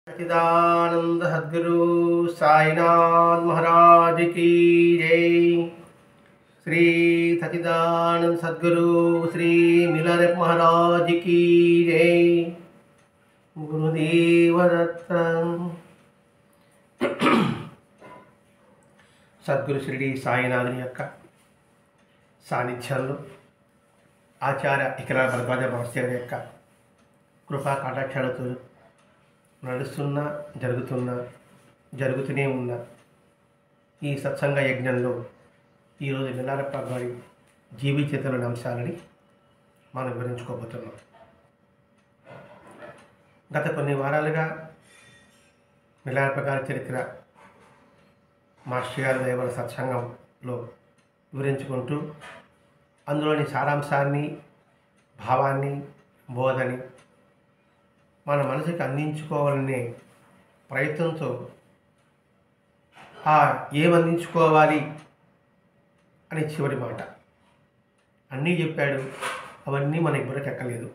सच्चिदानंद सद्गुरु साईनाथ महाराज की जय। श्री सच्चिदानंद सद्गुरु श्री मिलर महाराज की जय। गुरुदेव दत्त। సద్గురు షిరిడి సాయినాథుని యొక్క సాన్నిధ్యంలో ఆచార్య ఇకరా భరద్వాజ మహర్షి యొక్క కృపా కటాక్షాలతో జరుగుతూనే ఉన్న ఈ సత్సంగ యజ్ఞంలో ఈరోజు మిల్లారప్ప గారి జీవితలోని అంశాలని మనం వివరించుకోబోతున్నాం. గత కొన్ని వారాలుగా మిల్లారప్ప గారి చరిత్ర మాస్టర్ గారి దైవ సత్సంగంలో వివరించుకుంటూ అందులోని సారాంశాన్ని, భావాన్ని, బోధని మన మనసుకి అందించుకోవాలనే ప్రయత్నంతో ఏమందించుకోవాలి అని చివరి మాట అన్నీ చెప్పాడు. అవన్నీ మన ఇబ్బరికి ఎక్కలేదు.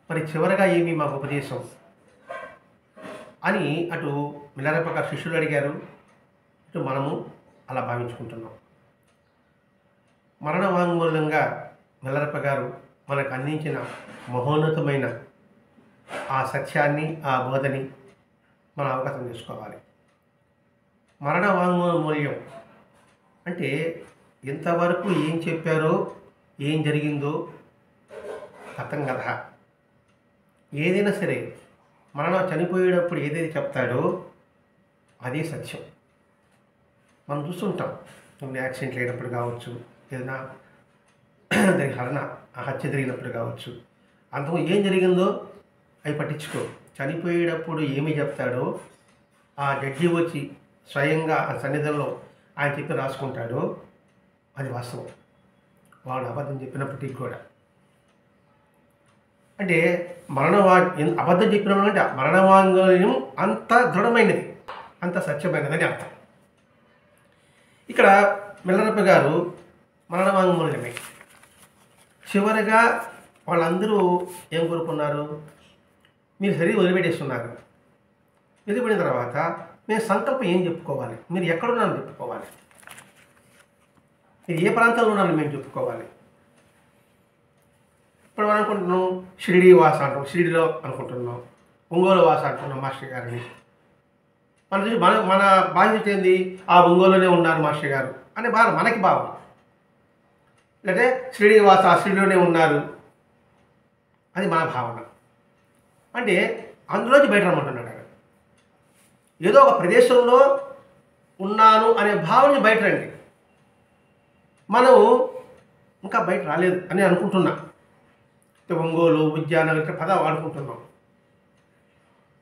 మరి చివరగా ఏమి మాకు ఉపదేశం అని అటు మిల్లారప్ప గారు శిష్యులు అడిగారు, ఇటు మనము అలా భావించుకుంటున్నాం. మరణ వాంగ్మూలంగా మిల్లారప్ప గారు మనకు అందించిన మహోన్నతమైన ఆ సత్యాన్ని, ఆ బోధని మనం అవగతం చేసుకోవాలి. మరణ వాంగ్మూల్యం అంటే ఇంతవరకు ఏం చెప్పారో, ఏం జరిగిందో అర్థం కదా. ఏదైనా సరే చనిపోయేటప్పుడు ఏదైతే చెప్తాడో అదే సత్యం. మనం చూస్తుంటాం, యాక్సిడెంట్ అయినప్పుడు కావచ్చు, ఏదైనా దానికి హత్య జరిగినప్పుడు కావచ్చు, అంతకు ఏం జరిగిందో అవి పట్టించుకో. చనిపోయేటప్పుడు ఏమి చెప్తాడో ఆ జడ్జి వచ్చి స్వయంగా ఆ సన్నిధంలో ఆయన చెప్పి రాసుకుంటాడో అది వాస్తవం. వాడు అబద్ధం చెప్పినప్పటికీ కూడా అంటే అబద్ధం చెప్పినప్పుడు మరణవాంగ్మూల్యం అంత దృఢమైనది, అంత సత్యమైనదని అర్థం. ఇక్కడ మిల్లారప్ప గారు మరణవాంగ్మూల్యమే. చివరిగా వాళ్ళందరూ ఏం కోరుకున్నారు? మీరు శరీరం వదిలిపెట్టేస్తున్నారు. వదిలిపెట్టిన తర్వాత మీరు సంకల్పం ఏం చెప్పుకోవాలి? మీరు ఎక్కడున్నారని చెప్పుకోవాలి. మీరు ఏ ప్రాంతంలో ఉన్నారని మేము చెప్పుకోవాలి. ఇప్పుడు మనం అనుకుంటున్నాం షిరిడి వాస అంటాం, షిరిడిలో అనుకుంటున్నాం, ఒంగోలు వాస అంటున్నాం మాస్టర్ గారిని. మన బాధ్యత ఏంది? ఆ ఒంగోలులోనే ఉన్నారు మాస్టర్ గారు అనే భావన మనకి భావన. లేకపోతే షిరిడి వాస షిరిడిలోనే ఉన్నారు అది మన భావన. అంటే అందులోంచి బయట రమ్మంటున్నాడు ఆయన. ఏదో ఒక ప్రదేశంలో ఉన్నాను అనే భావన బయట రండి. మనం ఇంకా బయట రాలేదు అని అనుకుంటున్నా. ఒంగోలు, విద్యానగర్ ఇక్కడ పదం అనుకుంటున్నాం.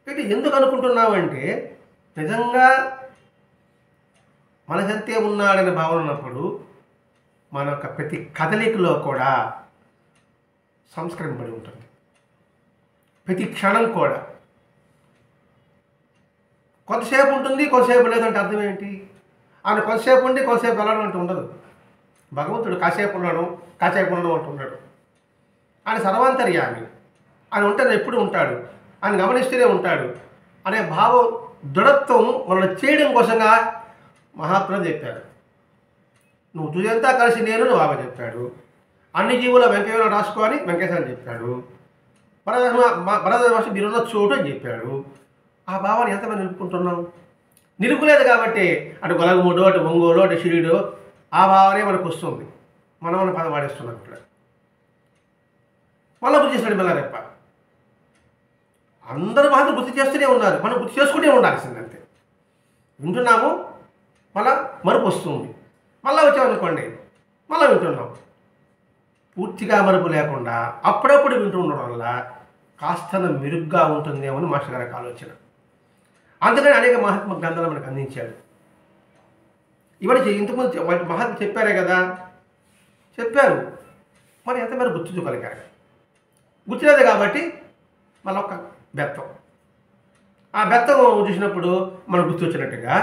అయితే ఎందుకు అనుకుంటున్నావు అంటే నిజంగా మనసంతే ఉన్నాడనే భావన ఉన్నప్పుడు మన యొక్క ప్రతి కదలికలో కూడా సంస్కరింపబడి ఉంటుంది. ప్రతి క్షణం కూడా కొంతసేపు ఉంటుంది, కొంతసేపు లేదంటే అర్థం ఏంటి? ఆయన కొంతసేపు ఉండి కొంతసేపు వెళ్ళడం అంటూ ఉండదు. భగవంతుడు కాసేపు ఉండడం అంటున్నాడు. ఆయన సర్వాంతర్యామి. ఆయన ఉంటే ఎప్పుడు ఉంటాడు, ఆయన గమనిస్తూనే ఉంటాడు అనే భావం, దృఢత్వం మనల్ని చేయడం కోసంగా మహాత్ములు చెప్పారు. నువ్వు తుదంతా కలిసి నేను బాబా చెప్పాడు. అన్ని జీవుల వెంకయ్య రాసుకోని వెంకటేశ్వర చెప్పాడు. భరద్వాజ మీరున్న చోటు అని చెప్పాడు. ఆ భావాన్ని ఎంతమంది నిలుపుకుంటున్నాం? నిలుపులేదు కాబట్టి అటు గొలగమూడు, అటు ఒంగోలు, అటు షిరిడో ఆ భావనే మనకు వస్తుంది. మనం పదం వాడేస్తున్నాం. ఇక్కడ మళ్ళీ గుర్తు చేస్తున్నాడు మిల్లారప్ప. అందరూ మాత్రం గుర్తు చేస్తూనే ఉన్నారు, మనం గుర్తు చేసుకుంటే ఉండాల్సింది అంతే. వింటున్నాము, మళ్ళా మరుపు వస్తుంది, మళ్ళీ వచ్చామనుకోండి మళ్ళీ వింటున్నాం. పూర్తిగా మరుపు లేకుండా అప్పుడప్పుడు వింటూ ఉండడం వల్ల కాస్త మెరుగ్గా ఉంటుందేమో అని మాస్టర్ గారికి ఆలోచన. అందుకని అనేక మహాత్మ గ్రంథాలు మనకు అందించాడు. ఇవన్నీ ఇంతకుముందు మహాత్మ చెప్పారే కదా, చెప్పారు. మరి ఎంతమేర గుర్తుంచుకోగలిగారు? గుర్తులేదు కాబట్టి మళ్ళీ ఒక బెత్తం. ఆ బెత్తం చూసినప్పుడు మనకు గుర్తొచ్చినట్టుగా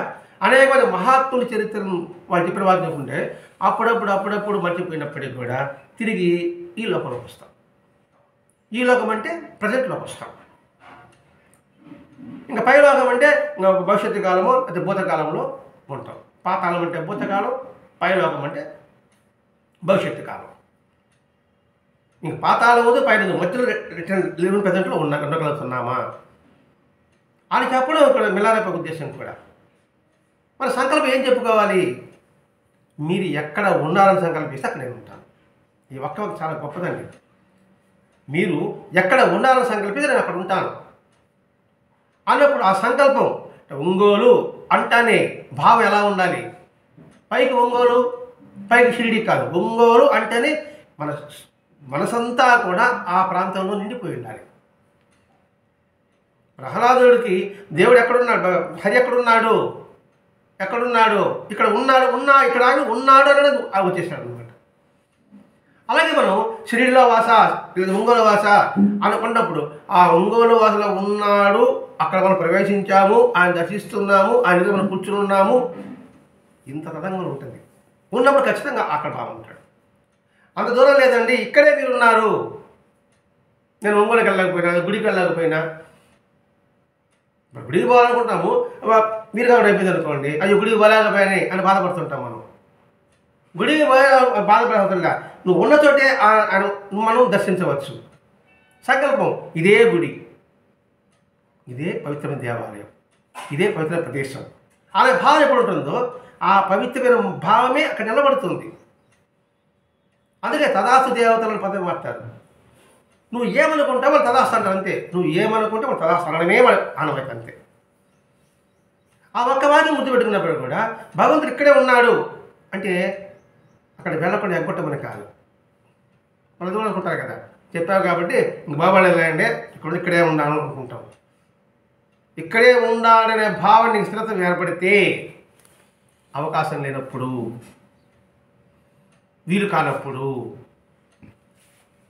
అనేక మంది మహాత్ముల చరిత్రను వాళ్ళు చెప్పిన వాళ్ళు చెప్పుకుంటే అప్పుడప్పుడు మర్చిపోయినప్పటికీ కూడా తిరిగి ఈ లోకంలోకి వస్తాం. ఈ లోకం అంటే ప్రజెంట్లోకి వస్తాం. ఇంకా పైలోకం అంటే ఇంకా భవిష్యత్తు కాలము అది భూతకాలంలో ఉంటాం. పాతాళం అంటే భూతకాలం, పైలోకం అంటే భవిష్యత్తు కాలం. ఇంక పాతాళం ఉంది, పైన మధ్యలో రిటర్న్ లివింగ్ ప్రజెంట్లో ఉండగలుగుతున్నామా అని చెప్పడం ఇక్కడ మిలారేప ఉద్దేశం కూడా. మన సంకల్పం ఏం చెప్పుకోవాలి? మీరు ఎక్కడ ఉండాలని సంకల్పిస్తే అక్కడ నేను ఉంటాను. ఈ ఒక్క చాలా గొప్పదండి. మీరు ఎక్కడ ఉండాలని సంకల్పిస్తే నేను అక్కడ ఉంటాను అన్నప్పుడు ఆ సంకల్పం ఒంగోలు అంటానే భావం ఎలా ఉండాలి? పైకి ఒంగోలు, పైకి షిరిడి కాదు. ఒంగోలు అంటేనే మన మనసంతా కూడా ఆ ప్రాంతంలో నిండిపోయి ఉండాలి. ప్రహ్లాదుడికి దేవుడు ఎక్కడున్నాడు, హరి ఎక్కడున్నాడు, ఇక్కడ ఇక్కడ ఉన్నాడు అనేది వచ్చేసాడు అనమాట. అలాగే మనం షిరిడిలో వాస లేదా ఒంగోలు వాస అనుకున్నప్పుడు ఆ ఒంగోలు వాసలో ఉన్నాడు, అక్కడ మనం ప్రవేశించాము, ఆయన దర్శిస్తున్నాము, ఆయన దగ్గర మనం కూర్చుని ఉన్నాము, ఇంత తదంగా ఉంటుంది. ఉన్నప్పుడు ఖచ్చితంగా అక్కడ బాగుంటాడు. అంత దూరం లేదండి, ఇక్కడే మీరు ఉన్నారు, నేను ఒంగోలుకి వెళ్ళకపోయినా, గుడికి వెళ్ళకపోయినా, ఇప్పుడు గుడికి పోవాలనుకుంటాము, మీరు కాబట్టి అయిపోయింది అనుకోండి, అయ్యో గుడికి పోలేకపోయాయి అని బాధపడుతుంటాం. మనం గుడికి బాధపడవుతుందా, నువ్వు ఉన్న చోటే మనం దర్శించవచ్చు. సంకల్పం ఇదే గుడి, ఇదే పవిత్రమైన దేవాలయం, ఇదే పవిత్రమైన ప్రదేశం అనే భావం ఎప్పుడు ఉంటుందో ఆ పవిత్రమైన భావమే అక్కడ నిలబడుతుంది. అందుకే తదాస్తు దేవతలను పదవి మాట్లాడు. నువ్వు ఏమనుకుంటే వాళ్ళు తదాస్తు అంటారు అంతే. నువ్వు ఏమనుకుంటే వాళ్ళు తదాస్తు అనడమే అనవైతే అంతే. ఆ ఒక్క వారిని ముద్దు పెట్టుకున్నప్పుడు కూడా భగవంతుడు ఇక్కడే ఉన్నాడు అంటే అక్కడ వెళ్ళకుండా ఎగ్గొట్టమని కాదు. మన దూరం అనుకుంటారు కదా, చెప్పావు కాబట్టి ఇంక బాబాలేండి ఇక్కడే ఉన్నాను అనుకుంటాం. ఇక్కడే ఉండాలనే భావాన్ని స్థిరత్వం ఏర్పడితే అవకాశం లేనప్పుడు, వీలు కానప్పుడు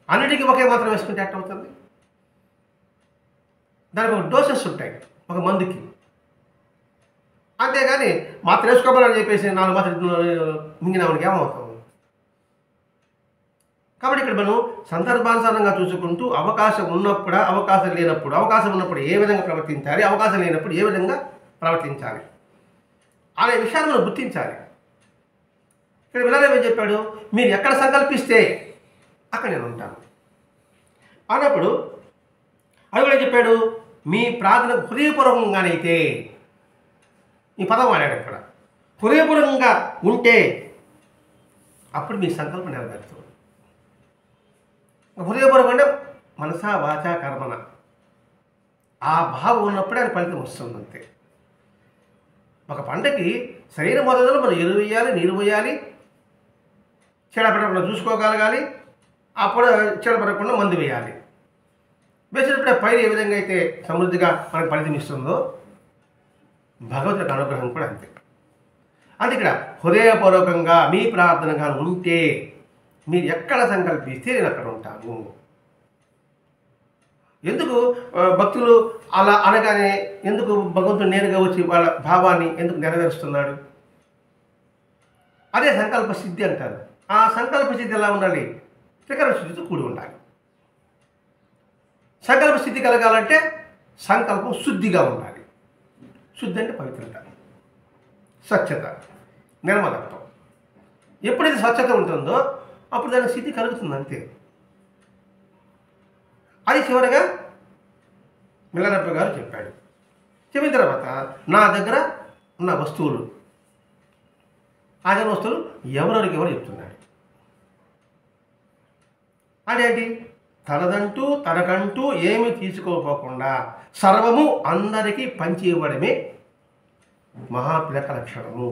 అన్నిటికీ ఒకే మాత్రం వేసుకుంటే ఎట్టవుతుంది? దానికి ఒక డోసెస్ ఉంటాయి ఒక మందుకి. అంతేగాని మాత్రం వేసుకోవాలని చెప్పేసి 4 మాత్రం మింగినవాడికి ఏమవుతాం? కాబట్టి ఇక్కడ మనం సందర్భానుసారంగా చూసుకుంటూ అవకాశం ఉన్నప్పుడు, అవకాశం లేనప్పుడు, అవకాశం ఉన్నప్పుడు ఏ విధంగా ప్రవర్తించాలి, అవకాశం లేనప్పుడు ఏ విధంగా ప్రవర్తించాలి అనే విషయాన్ని మనం గుర్తించాలి. ఇక్కడ వినరేమో చెప్పాడు, మీరు ఎక్కడ సంకల్పిస్తే అక్కడ నేను ఉంటాను అన్నప్పుడు అది కూడా చెప్పాడు, మీ ప్రార్థన హృదయపూర్వకంగానైతే, ఈ పదం వాడాడు ఇక్కడ, హృదయపూర్వకంగా ఉంటే అప్పుడు మీ సంకల్పం నెరవేరుతుంది. హృదయపూర్వకం అంటే మనసా వాచా కర్మన ఆ భావం ఉన్నప్పుడే ఆయన ఫలితం వస్తుంది అంతే. ఒక పంటకి శరీరం మొదలు మనం ఎరువు వేయాలి, నీరు పోయాలి, చెడపడకుండా చూసుకోగలగాలి, అప్పుడు చెడపడకుండా మందు వేయాలి. వేసినప్పుడే పైరు ఏ విధంగా అయితే సమృద్ధిగా మనకు ఫలితం ఇస్తుందో భగవంతుడి అనుగ్రహం కూడా అంతే. అది ఇక్కడ హృదయపూర్వకంగా మీ ప్రార్థనగా ఉంటే మీరు ఎక్కడ సంకల్పిస్తే నేను అక్కడ ఉంటాను. ఎందుకు భక్తులు అలా అనగానే ఎందుకు భగవంతుడు నేరుగా వచ్చి వాళ్ళ భావాన్ని ఎందుకు నెరవేరుస్తున్నాడు? అదే సంకల్ప సిద్ధి అంటారు. ఆ సంకల్ప సిద్ధి ఎలా ఉండాలి? త్రికరణ శుద్ధితో కూడి ఉండాలి. సంకల్ప సిద్ధి కలగాలంటే సంకల్పం శుద్ధిగా ఉండాలి. శుద్ధి అంటే పవిత్రత, స్వచ్ఛత, నిర్మలత్వం. ఎప్పుడైతే స్వచ్ఛత ఉంటుందో అప్పుడు దానికి సిద్ధి కలుగుతుంది అంతే. అది చివరిగా మిలారప్ప గారు చెప్పాడు. చెప్పిన తర్వాత నా దగ్గర ఉన్న వస్తువులు, ఆ దగ్గర వస్తువులు ఎవరెవరికి ఎవరు చెప్తున్నాడు. అదేంటి? తనకంటూ ఏమి తీసుకోపోకుండా సర్వము అందరికీ పంచి ఇవ్వడమే మహాపిలక లక్షణము.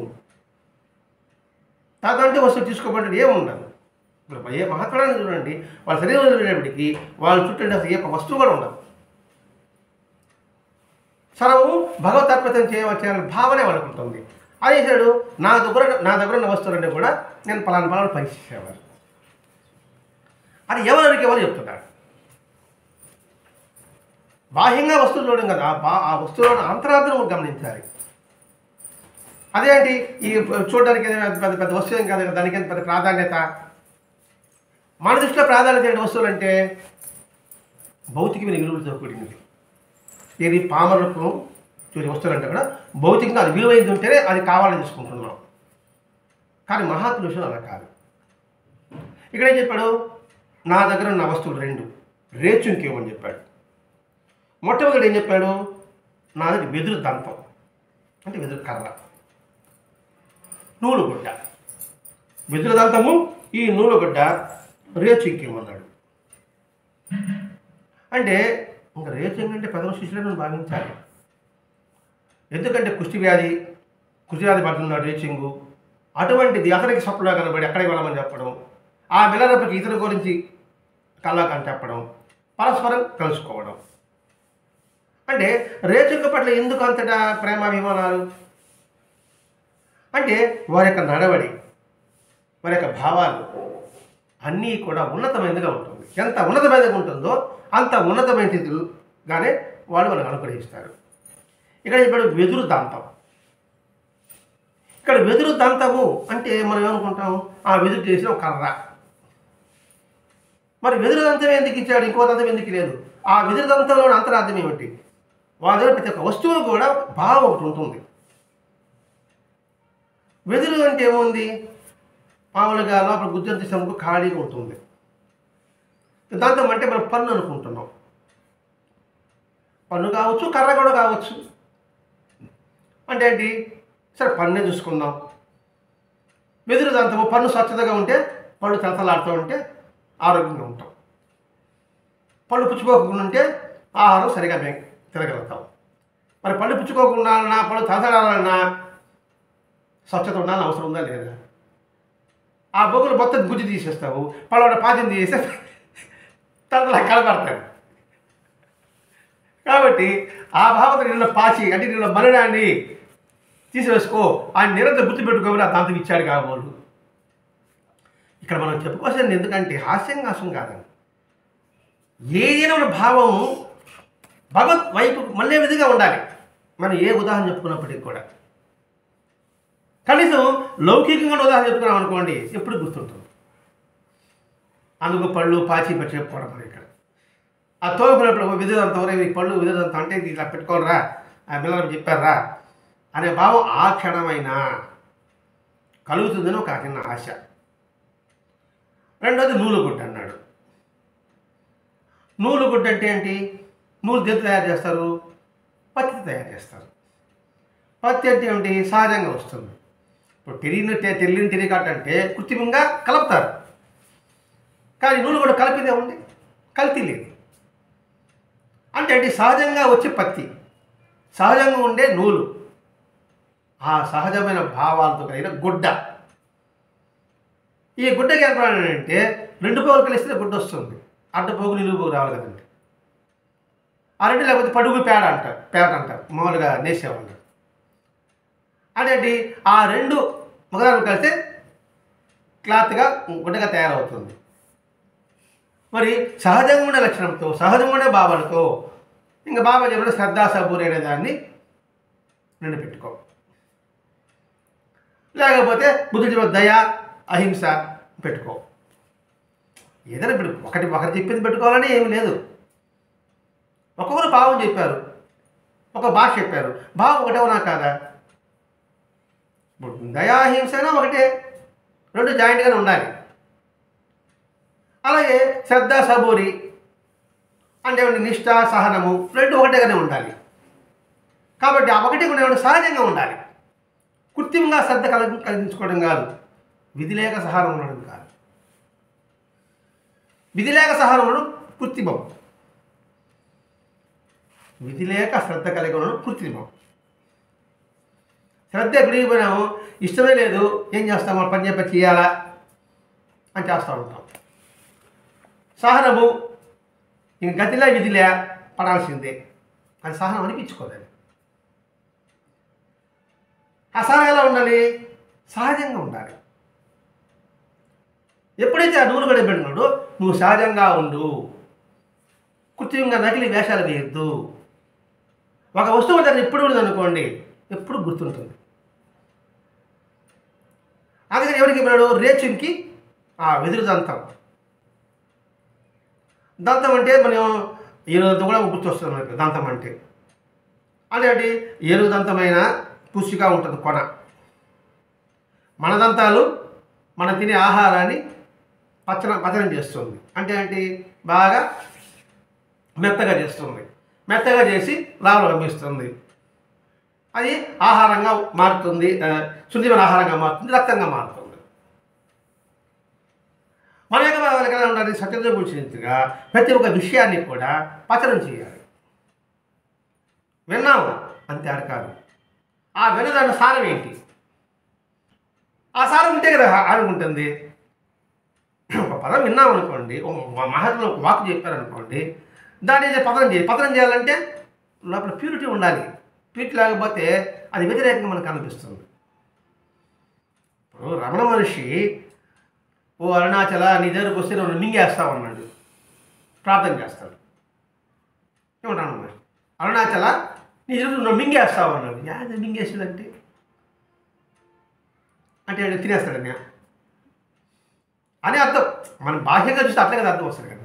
తనకంటూ వస్తువు తీసుకోబడ్డది ఏముండదు. ఇప్పుడు ఏ మహాత్ములను చూడండి, వాళ్ళ శరీరం వెళ్ళేటప్పటికి వాళ్ళ చుట్టూ అసలు ఏ వస్తువు కూడా ఉండదు. సర్వము భగవతార్పితం చేయాలని భావనే వాళ్ళకు ఉంటుంది. అది చేశాడు, నా దగ్గర ఉన్న వస్తువులన్నీ కూడా నేను పలానా పనిచేసేవారు. అది ఎవరికి ఎవరు చెప్తున్నాడు. బాహ్యంగా వస్తువులు చూడడం కదా, ఆ వస్తువులను అంతరార్థం గమనించాలి. అదేంటి ఈ చూడడానికి పెద్ద పెద్ద వస్తువు కాదు కదా, దానికి పెద్ద ప్రాధాన్యత. మన దృష్టిలో ప్రాధాన్యత ఏంటి వస్తువులు అంటే భౌతికమైన విలువలతో కూడినది. ఇది పామరులకు చూసే వస్తువులంటే కూడా భౌతికంగా అది విలువైంది ఉంటేనే అది కావాలని తీసుకుంటున్నాం. కానీ మహాత్ముల విషయం అలా కాదు. ఇక్కడ ఏం చెప్పాడు? నా దగ్గర ఉన్న వస్తువులు 2 రేచుంకి ఇవ్వమని చెప్పాడు. మొట్టమొదటి ఏం చెప్పాడు? నా దగ్గర వెదురు దంతం అంటే వెదురు కర్ర, నూలుగుడ్డ. వెదురు దంతము, ఈ నూలుగుడ్డ రేచుంకి ఇవ్వమన్నాడు. అంటే ఇంకా రేచుంకి అంటే ప్రథమ శిష్యులను భావించాలి. ఎందుకంటే కుష్టి వ్యాధి పడుతున్నాడు రేచింగు. అటువంటిది అతనికి స్వప్నగా కనబడి ఎక్కడికి వెళ్ళమని చెప్పడం, ఆ వెళ్ళినప్పటికీ ఇతని గురించి కళ్ళకని చెప్పడం, పరస్పరం కలుసుకోవడం. అంటే రేచుంగ పట్ల ఎందుకు అంతటా ప్రేమాభిమానాలు అంటే వారి యొక్క నడవడి, వారి యొక్క భావాలు అన్నీ కూడా ఉన్నతమైనదిగా ఉంటుంది. ఎంత ఉన్నతమైనదిగా ఉంటుందో అంత ఉన్నతమైన స్థితిగానే వాళ్ళని అనుగ్రహిస్తారు. ఇక్కడ చెప్పాడు వెదురు దంతం. ఇక్కడ వెదురు దంతము అంటే మనం ఏమనుకుంటాం? ఆ వెదురు చేసిన ఒక కర్ర. మరి వెదురు దంతం ఎందుకు ఇచ్చాడు? ఇంకో దంతం ఎందుకు లేదు? ఆ వెదురు దంతంలోని అంతరార్థం ఏమిటి? వాళ్ళ దగ్గర ప్రతి ఒక్క వస్తువు కూడా భావం ఒకటి ఉంటుంది. వెదురు అంటే ఏముంది? మామూలుగా లోపల గుజ్జంతి సముకు ఖాళీగా ఉంటుంది. దంతం అంటే మనం పన్ను అనుకుంటున్నాం. పన్ను కావచ్చు, కర్ర కూడా కావచ్చు. అంటే ఏంటి? సరే పన్నే చూసుకుందాం. వెదురు దంతము పన్ను స్వచ్ఛతగా ఉంటే, పళ్ళు తలతలాడుతూ ఉంటే ఆరోగ్యంగా ఉంటాం. పళ్ళు పుచ్చుకోకుండా ఉంటే ఆహారం సరిగా తినగలుగుతాం. మరి పళ్ళు పుచ్చుకోకుండా పళ్ళు తలతలాడాలన్నా స్వచ్ఛత ఉండాలని అవసరం ఉందా లేదా? ఆ బొగ్గులు మొత్తం గుజ్జు తీసేస్తావు, పళ్ళ పాచం తీసేస్తే తలతలా కలపడతాడు. కాబట్టి ఆ భావత నిన్న పాచి అంటే నిన్న మరణాన్ని తీసివేసుకో, ఆయన నిరంతరం గుర్తుపెట్టుకోమని ఆ దంతం ఇచ్చాడు కాబోలు. ఇక్కడ మనం చెప్పుకోవాల్సింది ఎందుకంటే హాస్యం కాదండి. ఏదైనా మన భావం భగవత్ వైపు మళ్ళీ విధిగా ఉండాలి. మనం ఏ ఉదాహరణ చెప్పుకున్నప్పటికీ కూడా కనీసం లౌకికంగా ఉదాహరణ చెప్పుకున్నాం అనుకోండి, ఎప్పుడు గుర్తుంటుంది. అందుకు పళ్ళు పాచి పెట్టి చెప్పుకోవడం. మరి ఇక్కడ ఆ తోలుకున్నప్పుడు విధులంతా ఈ పళ్ళు విధులంతా అంటే ఇట్లా పెట్టుకోనరా, ఆ పిల్లలకు చెప్పారా అనే భావం ఆ క్షణమైనా కలుగుతుందని ఒక చిన్న ఆశ. రెండోది నూలుగుడ్డ అన్నాడు. నూలుగుడ్డ అంటే ఏంటి? నూలు దేంతో తయారు చేస్తారు? పత్తి తయారు చేస్తారు. పత్తి అంటే ఏమిటి? సహజంగా వస్తుంది. ఇప్పుడు తెల్లిని టెరికాట్ అంటే కృత్రిమంగా కలుపుతారు. కానీ నూలు కూడా కలిపిదే ఉంది, కల్తీ లేదు. అంటే సహజంగా వచ్చే పత్తి, సహజంగా ఉండే నూలు, ఆ సహజమైన భావాలతో కలిగిన గుడ్డ. ఈ గుడ్డకి ఏర్పడాలంటే 2 పోగులు కలిస్తే గుడ్డ వస్తుంది. అడ్డ పోగు నిలువు పోగు రావాలి కదండి. ఆ 2 లేకపోతే పడుగు పేడ అంటారు మామూలుగా నేసేవాళ్ళు. అంటే ఆ 2 మగదాలు కలిస్తే క్లాత్గా గుడ్డగా తయారవుతుంది. మరి సహజంగా ఉండే లక్షణంతో, సహజంగా ఉండే భావాలతో ఇంకా బాబా చెప్పిన శ్రద్ధా సబూరి అనే దాన్ని నిండిపెట్టుకో. లేకపోతే బుద్ధి చెప్పిన దయ, అహింస పెట్టుకో. ఏదైనా ఇప్పుడు ఒకరు చెప్పింది పెట్టుకోవాలని ఏమి లేదు. ఒక్కొక్కరు భావం చెప్పారు, ఒక భాష చెప్పారు, భావం ఒకటే ఉన్నా కాదా? ఇప్పుడు దయాహింసైనా ఒకటే, 2 జాయింట్గానే ఉండాలి. అలాగే శ్రద్ధ సబూరి అంటే నిష్ఠ సహనము 2 ఒకటేగానే ఉండాలి. కాబట్టి ఆ ఒకటి కూడా సహజంగా ఉండాలి. కృత్రిమంగా శ్రద్ధ కలిగించుకోవడం కాదు, విధి లేక సహనం ఉండడం కాదు. విధి లేక సహనం ఉండడం కృత్రిమం, విధి లేక శ్రద్ధ కలిగి ఉండడం కృత్రిమం. శ్రద్ధ ఎక్కడికి ఇష్టమే లేదు, ఏం చేస్తాం? మనం పని చెప్పి చేయాలా అని చేస్తూ ఉంటాం. సహనము ఇంక గతిలే విధిలే పడాల్సిందే, అది సహనం అనిపించుకోదండి. ఆ సహనం ఎలా ఉండాలి? సహజంగా ఉండాలి. ఎప్పుడైతే ఆ నూనె గడిపెట్టినాడో నువ్వు సహజంగా ఉండు, కృత్రిమంగా నకిలీ వేషాలు వేయద్దు. ఒక వస్తువు దాన్ని ఎప్పుడు ఉండదనుకోండి, ఎప్పుడు గుర్తుంటుంది. అందుకని ఎవరికి ఇవ్వడు? రేచుంకి ఆ వెదురు దంతం. దంతం అంటే మనం ఈరోజు కూడా గుర్తొస్తుంది మనకి దంతం అంటే. అదేంటి ఏనుగుదంతమైన పుష్టిగా ఉంటుంది కొన. మన దంతాలు మనం తినే ఆహారాన్ని పచనం చేస్తుంది. అంటే ఏంటి, బాగా మెత్తగా చేస్తుంది. మెత్తగా చేసి లాభం పంపిస్తుంది. అది ఆహారంగా మారుతుంది, శుద్ధిమైన ఆహారంగా మారుతుంది, రక్తంగా మారుతుంది. మన యొక్క వాళ్ళకి ఎలా ఉండాలి, సత్యంతో కూర్చున్నట్టుగా ప్రతి ఒక్క విషయాన్ని కూడా పచనం చేయాలి. విన్నాము అంతే కాదు, ఆ వినదాని సారం ఏంటి, ఆ సారం ఉంటే కదా ఆడుకుంటుంది. ఒక పదం విన్నామనుకోండి, మహాత్ములు ఒక వాక్ చెప్పారనుకోండి, దాన్ని పతనం చేయాలంటే లోపల ప్యూరిటీ ఉండాలి. ప్యూరిటీ లేకపోతే అది వ్యతిరేకంగా మనకు అనిపిస్తుంది. ఇప్పుడు రమణ మహర్షి ఓ అరుణాచల నీ దగ్గరకు వస్తే నన్ను మింగేస్తావు అన్నాడు, ప్రార్థన చేస్తాడు. ఏమంటాను మరి, అరుణాచల నీ దగ్గర నన్ను మింగేస్తావు అన్నాడు. యాది మింగేసేదంటే అంటే తినేస్తాడని అని అర్థం. మనం బాహ్యంగా చూస్తే అట్లే కదా అర్థం వస్తుంది కదా.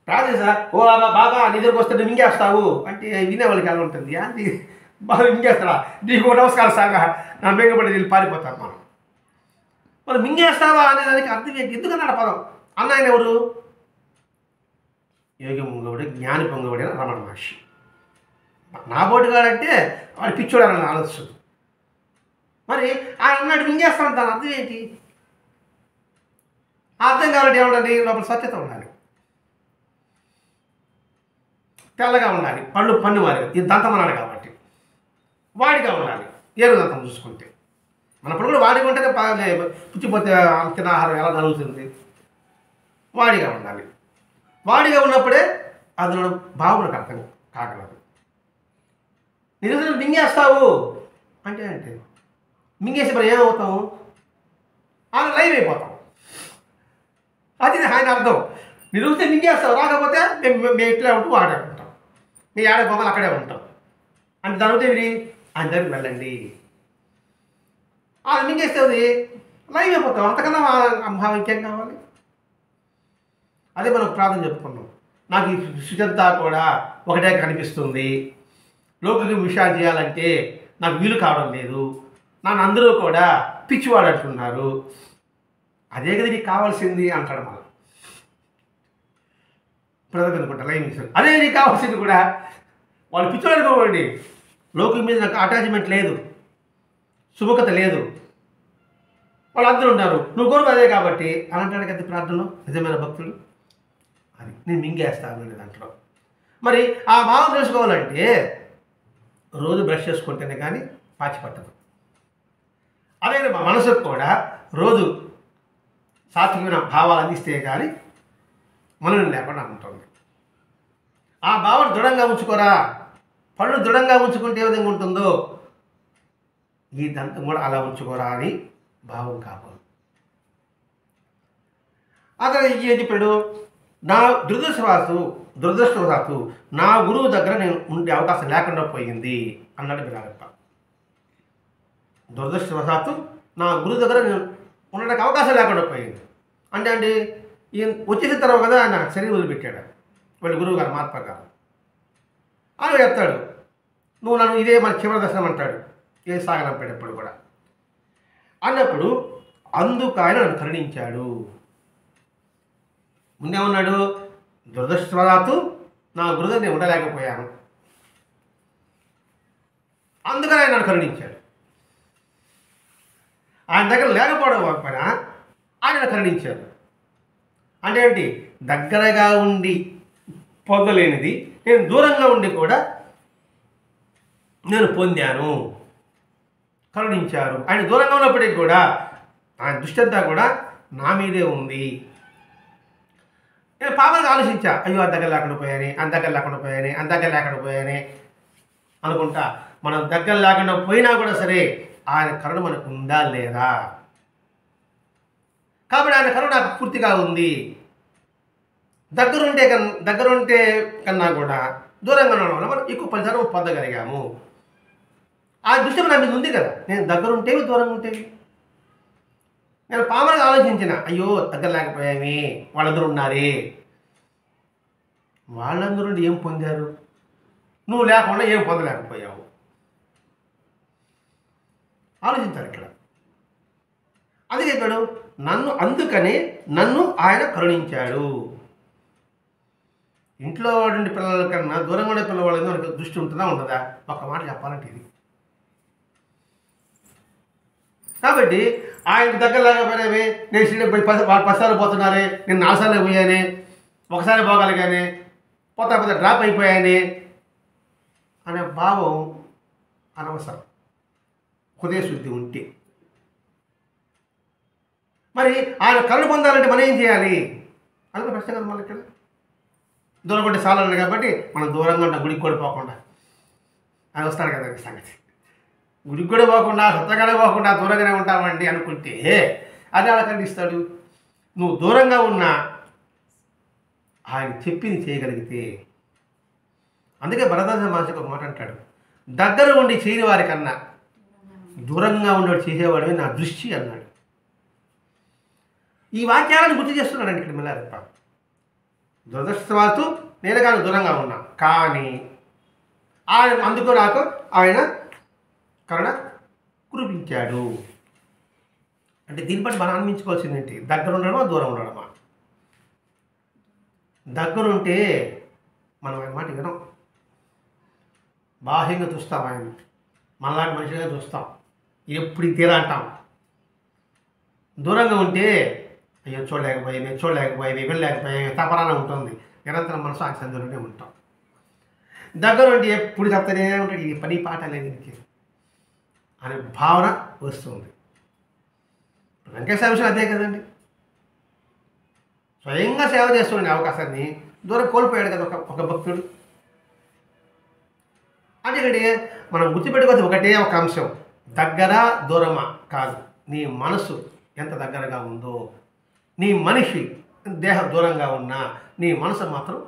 ప్రార్థన సార్, ఓ బాబా నీ దగ్గరకు వస్తే నువ్వు మింగేస్తావు అంటే వినేవాళ్ళకి ఎలా ఉంటుంది, అది బాగా మింగేస్తాడా, నీకు నమస్కారం సాగా నా మింగబడి వీళ్ళు పారిపోతారు. మనం మింగేస్తావా అనేదానికి అర్థం ఏంటి, ఎందుకన్నాడు పదం. అన్న ఆయన ఎవరు, యోగి పొంగవుడు, జ్ఞాని పొంగవుడు అని రమణ మహర్షి. నా బోటుగాడంటే వాడు పిచ్చోడు అని ఆలోచన. మరి ఆయన అన్నాడు మింగేస్తాను, దాని అర్థం ఏంటి, అర్థం కావాలంటే ఏమంటుంది, లోపల స్వచ్ఛత ఉండాలి, తెల్లగా ఉండాలి, పన్ను వారి ఇది దంతం అన్నాడు కాబట్టి వాడిగా ఉండాలి. ఏరు దంతం చూసుకుంటే మనప్పుడు కూడా వాడిగా ఉంటేనే పుచ్చిపోతే తిన్న ఆహారం ఎలా జరుగుతుంది, వాడిగా ఉండాలి. వాడిగా ఉన్నప్పుడే అందులో భావనకు అర్థం కాగలదు. నిజంగా మింగేస్తావు అంటే అంటే మింగేసి మరి ఏమవుతాము, ఆయన లైవ్ అయిపోతాం. అది ఆయన అర్థం. నిరుస్తే మింగేస్తావు, రాకపోతే మేము ఇట్లా ఉంటూ వాడే ఉంటాం, మీ ఆడే బొమ్మలు అక్కడే ఉంటాం అంటే దాని ఉదయం ఆయన దగ్గరికి వెళ్ళండి. అది మింగేస్తే అది లైవ్ అయిపోతాం. అంతకన్నా భావం ఇంకేం కావాలి. అదే మనం ప్రార్థన చెప్పుకున్నాం, నాకు ఈ సృజంతా కూడా ఒకటే కనిపిస్తుంది, లౌకిక విషయాలు చేయాలంటే నాకు వీలు కావడం లేదు, నన్ను అందరూ కూడా పిచ్చివాడు అంటున్నారు, అదే కదా నీకు కావాల్సింది అంటాడు. మనం ప్రజలు అనుకుంటా లైవ్ ఇస్తారు, అదే నీకు కావాల్సింది కూడా. వాళ్ళు పిచ్చివాడు అనుకోండి, లౌకిక మీద నాకు అటాచ్మెంట్ లేదు, సుముఖత లేదు, వాళ్ళందరూ ఉన్నారు, నువ్వు కోరుకు అదే కాబట్టి అని అంటాడు కదా ప్రార్థనలో నిజమైన భక్తులు. అది నేను మింగేస్తాను అనే దాంట్లో. మరి ఆ భావం తెలుసుకోవాలంటే రోజు బ్రష్ చేసుకుంటేనే కానీ పాచి పట్టదు. అదే మా మనసుకు కూడా రోజు సాత్వికమైన భావాలు అందిస్తే కానీ మనం లేకుండా ఉంటుంది. ఆ భావన దృఢంగా ఉంచుకోరా, పళ్ళు దృఢంగా ఉంచుకుంటే ఏ విధంగా ఉంటుందో ఈ దంతం కూడా అలా ఉంచుకోరా అని భావం కావాలి. అతను ఏం చెప్పాడు, నా దురదృష్టవశాత్తు నా గురువు దగ్గర నేను ఉండే అవకాశం లేకుండా పోయింది అన్నాడు బిలాలప్ప. దురదృష్టవశాత్తు నా గురువు దగ్గర నేను ఉండడానికి అవకాశం లేకుండా పోయింది అంటే అండి ఈయన వచ్చేసిన తర్వాత కదా ఆయన శరీరం వదిలిపెట్టాడు వాళ్ళ గురువు గారు మార్ప గారు. ఆయన చెప్తాడు, నువ్వు నన్ను ఇదే మన చివరి దర్శనం అంటాడు ఏ సాగనంపేటప్పుడు కూడా అన్నప్పుడు అందుకు ఆయన నన్ను కరుణించాడు. ముందేమన్నాడు, దురదృష్టవశాత్తు నా గురువు నేను ఉండలేకపోయాను, అందుకని ఆయన నన్ను కరుణించాడు. ఆయన దగ్గర లేకపోవడం పైన ఆయన కరుణించారు. అంటే ఏంటి, దగ్గరగా ఉండి పొందలేనిది నేను దూరంగా ఉండి కూడా నేను పొందాను, కరుణించారు. ఆయన దూరంగా ఉన్నప్పటికీ కూడా ఆయన దృష్టి అంతా కూడా నా మీదే ఉంది. నేను పాపంగా ఆలోచించా, అయ్యో అంత దగ్గర లేకుండా పోయానే, అంత దగ్గర లేకుండా పోయానే, అంత దగ్గర లేకుండా పోయానే అనుకుంటా. మనం దగ్గర లేకుండా పోయినా కూడా సరే ఆయన కరుణ మనకు ఉందా లేదా, కాబట్టి ఆయన కరుణ నాకు పూర్తిగా ఉంది. దగ్గరుంటే కన్నా కూడా దూరంగా ఉండడం వల్ల మనం ఎక్కువ ఫలితాలను పొందగలిగాము. ఆ దృష్టి నా మీద ఉంది కదా, నేను దగ్గరుంటేవి దూరంగా ఉంటేవి. నేను పామరగా ఆలోచించిన, అయ్యో దగ్గర లేకపోయామే, వాళ్ళందరూ ఉన్నారే, వాళ్ళందరూ ఏం పొందారు, నువ్వు లేకుండా ఏం పొందలేకపోయావు. ఆలోచించారు ఇక్కడ. అది చెప్పాడు, అందుకని నన్ను ఆయన కరుణించాడు. ఇంట్లో వాడి పిల్లల కన్నా దూరంగా ఉండే పిల్లవాళ్ళ మనకు దృష్టి ఉంటుందా ఉండదా? ఒక మాట చెప్పాలంటే ఇది. కాబట్టి ఆయనకు దగ్గర లేకపోయినవి, నేను శ్రీలంక 10 సార్లు పోతున్నారే, నేను 4 సార్లు పోయానే, ఒకసారి పోగలిగానే, పోతా డ్రాప్ అయిపోయానే అనే భావం అనవసరం, హృదయ శుద్ధి ఉంటే. మరి ఆయన కరుణ పొందాలంటే మనం ఏం చేయాలి? అది ప్రశ్న కదా మళ్ళీ ఇక్కడ. దూరం కొంటే చాలు కాబట్టి మనం దూరంగా ఉంటాం, గుడికి కూడా పోకుండా. ఆయన వస్తాడు కదా సంగతి. గుడికి కూడా పోకుండా, సొంతగానే పోకుండా దూరంగానే ఉంటామండి అనుకుంటే అది అలా ఖండిస్తాడు. నువ్వు దూరంగా ఉన్నా ఆయన చెప్పింది చేయగలిగితే. అందుకే భరతదాస మహర్షి ఒక మాట అంటాడు, దగ్గర ఉండి చేయని వారి కన్నా దూరంగా ఉండేవాడు చేసేవాడు నా దృష్టి అన్నాడు. ఈ వాక్యాలను గుర్తు చేస్తున్నాడండి ఇక్కడ మిల్లారెప్ప. దురదృష్టవశాత్తు నేను కానీ దూరంగా ఉన్నా, కానీ ఆయన అందుకు నాకు ఆయన కరుణ కురిపించాడు. అంటే దీన్ని బట్టి మనం అనిపించుకోవాల్సింది ఏంటి? దగ్గర ఉండడమా దూరం ఉండడమా? దగ్గరుంటే మనం ఆయన మాట వినం, బాహ్యంగా చూస్తాం, ఆయన మనలాంటి మనిషిగా చూస్తాం, ఎప్పుడు తీరా అంటాం. దూరంగా ఉంటే అయ్యో చూడలేకపోయి తపరాన ఉంటుంది, నిరంతరం మనసు ఆ సందులోనే ఉంటాం. దగ్గర ఉంటే ఎప్పుడు చెప్తానే ఉంటాడు, ఇది పని పాట లేదు దీనికి అనే భావన వస్తుంది. వెంకటేశ్వర విషయం అదే కదండి. స్వయంగా సేవ చేస్తుండే అవకాశాన్ని దూరం కోల్పోయాడు కదా ఒక భక్తుడు. అంటే ఇక్కడ మనం గుర్తుపెట్టుకోవచ్చు ఒకటే ఒక అంశం, దగ్గర దూరమా కాదు, నీ మనసు ఎంత దగ్గరగా ఉందో. నీ మనిషి దేహం దూరంగా ఉన్నా నీ మనసు మాత్రం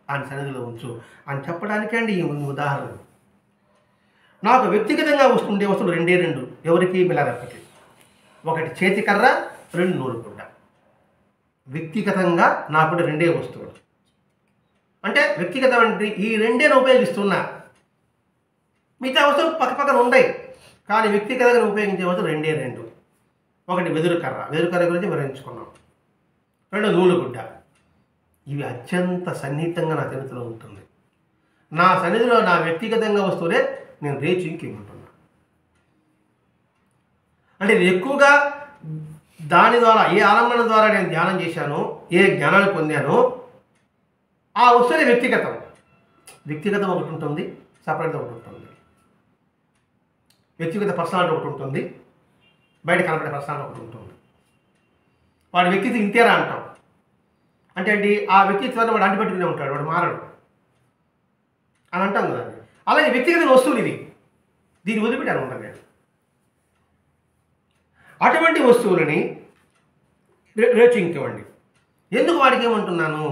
ఆయన సన్నిధిలో ఉంచు అని చెప్పడానికే అండి ఈ ఉదాహరణ. నాకు వ్యక్తిగతంగా ఉండే వస్తువులు 2 ఎవరికి? మిల్లారెప్పకి. ఒకటి చేతికర్ర, 2 నూలుగుడ్డ. వ్యక్తిగతంగా నాకు 2 వస్తువులు. అంటే వ్యక్తిగతం అంటే ఈ 2 ఉపయోగిస్తున్నా, మిగతా వస్తువులు పక్కన ఉన్నాయి, కానీ వ్యక్తిగతంగా ఉపయోగించే వస్తువులు 2. ఒకటి వెదురు కర్ర గురించి వివరించుకున్నాం. 2 నూలుగుడ్డ. ఇవి అత్యంత సన్నిహితంగా నా సన్నిధిలో ఉంటుంది. నా సన్నిధిలో నా వ్యక్తిగతంగా వస్తువులే నేను రేచింకి ఉంటున్నా. అంటే ఎక్కువగా దాని ద్వారా, ఏ ఆలంబన ద్వారా నేను ధ్యానం చేశానో, ఏ జ్ఞానాన్ని పొందానో ఆ వస్తువులే వ్యక్తిగతం. వ్యక్తిగతం ఒకటి ఉంటుంది, సపరేట్ ఒకటి ఉంటుంది. వ్యక్తిగత పర్సనాలిటీ ఒకటి ఉంటుంది, బయట కనపడే పర్సనాలిటీ ఒకటి ఉంటుంది. వాడి వ్యక్తిత్వం ఇంతేరా అంటాం. అంటే అండి ఆ వ్యక్తిత్వాన్ని వాడు అంటిపెట్టుకునే ఉంటాడు, వాడు మారడు అని అంటాం కదండి. అలాగే వ్యక్తిగత వస్తువులు ఇవి, దీన్ని వదిలిపెట్టాను ఉంటాను నేను. అటువంటి వస్తువులని రేచింకివ్వండి. ఎందుకు వాడికి ఏమంటున్నాను?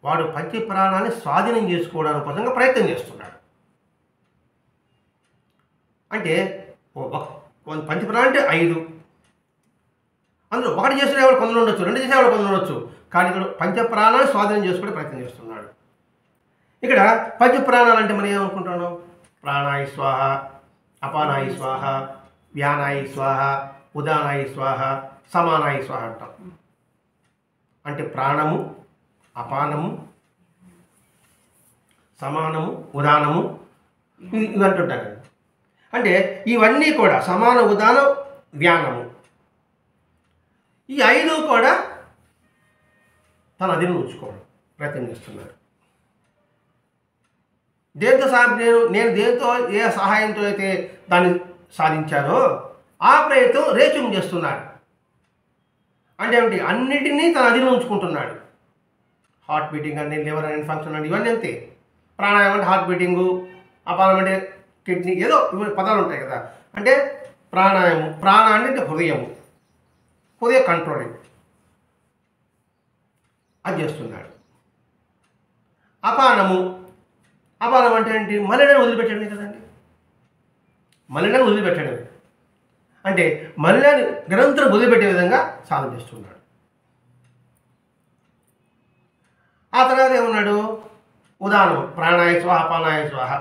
వాడు పంచప్రాణాన్ని స్వాధీనం చేసుకోవడానికి కోసంగా ప్రయత్నం చేస్తున్నాడు. అంటే పంచప్రాణం అంటే 5, అందులో ఒకటి చేసేవాడు కొందరు ఉండొచ్చు, 2 చేసేవాడు కొందరు ఉండొచ్చు, కానీ ఇక్కడ పంచప్రాణాన్ని స్వాధీనం చేసుకునే ప్రయత్నం చేస్తున్నాడు. ఇక్కడ పంచప్రాణాలు అంటే మనం ఏమనుకుంటున్నాం? ప్రాణాయి స్వాహ, అపానాయి స్వాహ, వ్యానాయి స్వాహ, ఉదానాయి స్వాహ, సమానాయి స్వాహ అంటాం. అంటే ప్రాణము, అపానము, సమానము, ఉదానము ఇవి అంటుంటారు. అంటే ఇవన్నీ కూడా సమాన, ఉదానం, వ్యానము, ఈ 5 కూడా తన అదిని ఉంచుకోవడం ప్రయత్నం చేస్తున్నారు. దేంతో నేను దేంతో ఏ సహాయంతో అయితే దాన్ని సాధించానో ఆ ప్రయత్నం రేచింగ్ చేస్తున్నాడు. అంటే ఏమిటి? అన్నిటినీ తన అదిని ఉంచుకుంటున్నాడు. హార్ట్ బీటింగ్ అంటే లివర్ అండ్ ఫంక్షన్ అంటే ఇవన్నీ అంతే. ప్రాణాయామం అంటే హార్ట్ బీటింగు, అపానం అంటే కిడ్నీ, ఏదో ఇవన్నీ పదాలు ఉంటాయి కదా. అంటే ప్రాణాయామం, అంటే హృదయము, హృదయ కంట్రోలింగ్ అది చేస్తున్నాడు. అపానం అంటే ఏంటి? మలినాన్ని వదిలిపెట్టడమే కదండి. మలినాన్ని వదిలిపెట్టడమే అంటే మలినాన్ని నిరంతరం వదిలిపెట్టే విధంగా సాధన చేస్తున్నాడు. ఆ తర్వాత ఏమన్నాడు? ఉదాహరణ ప్రాణాయ స్వాహ అపానాయ స్వాహ,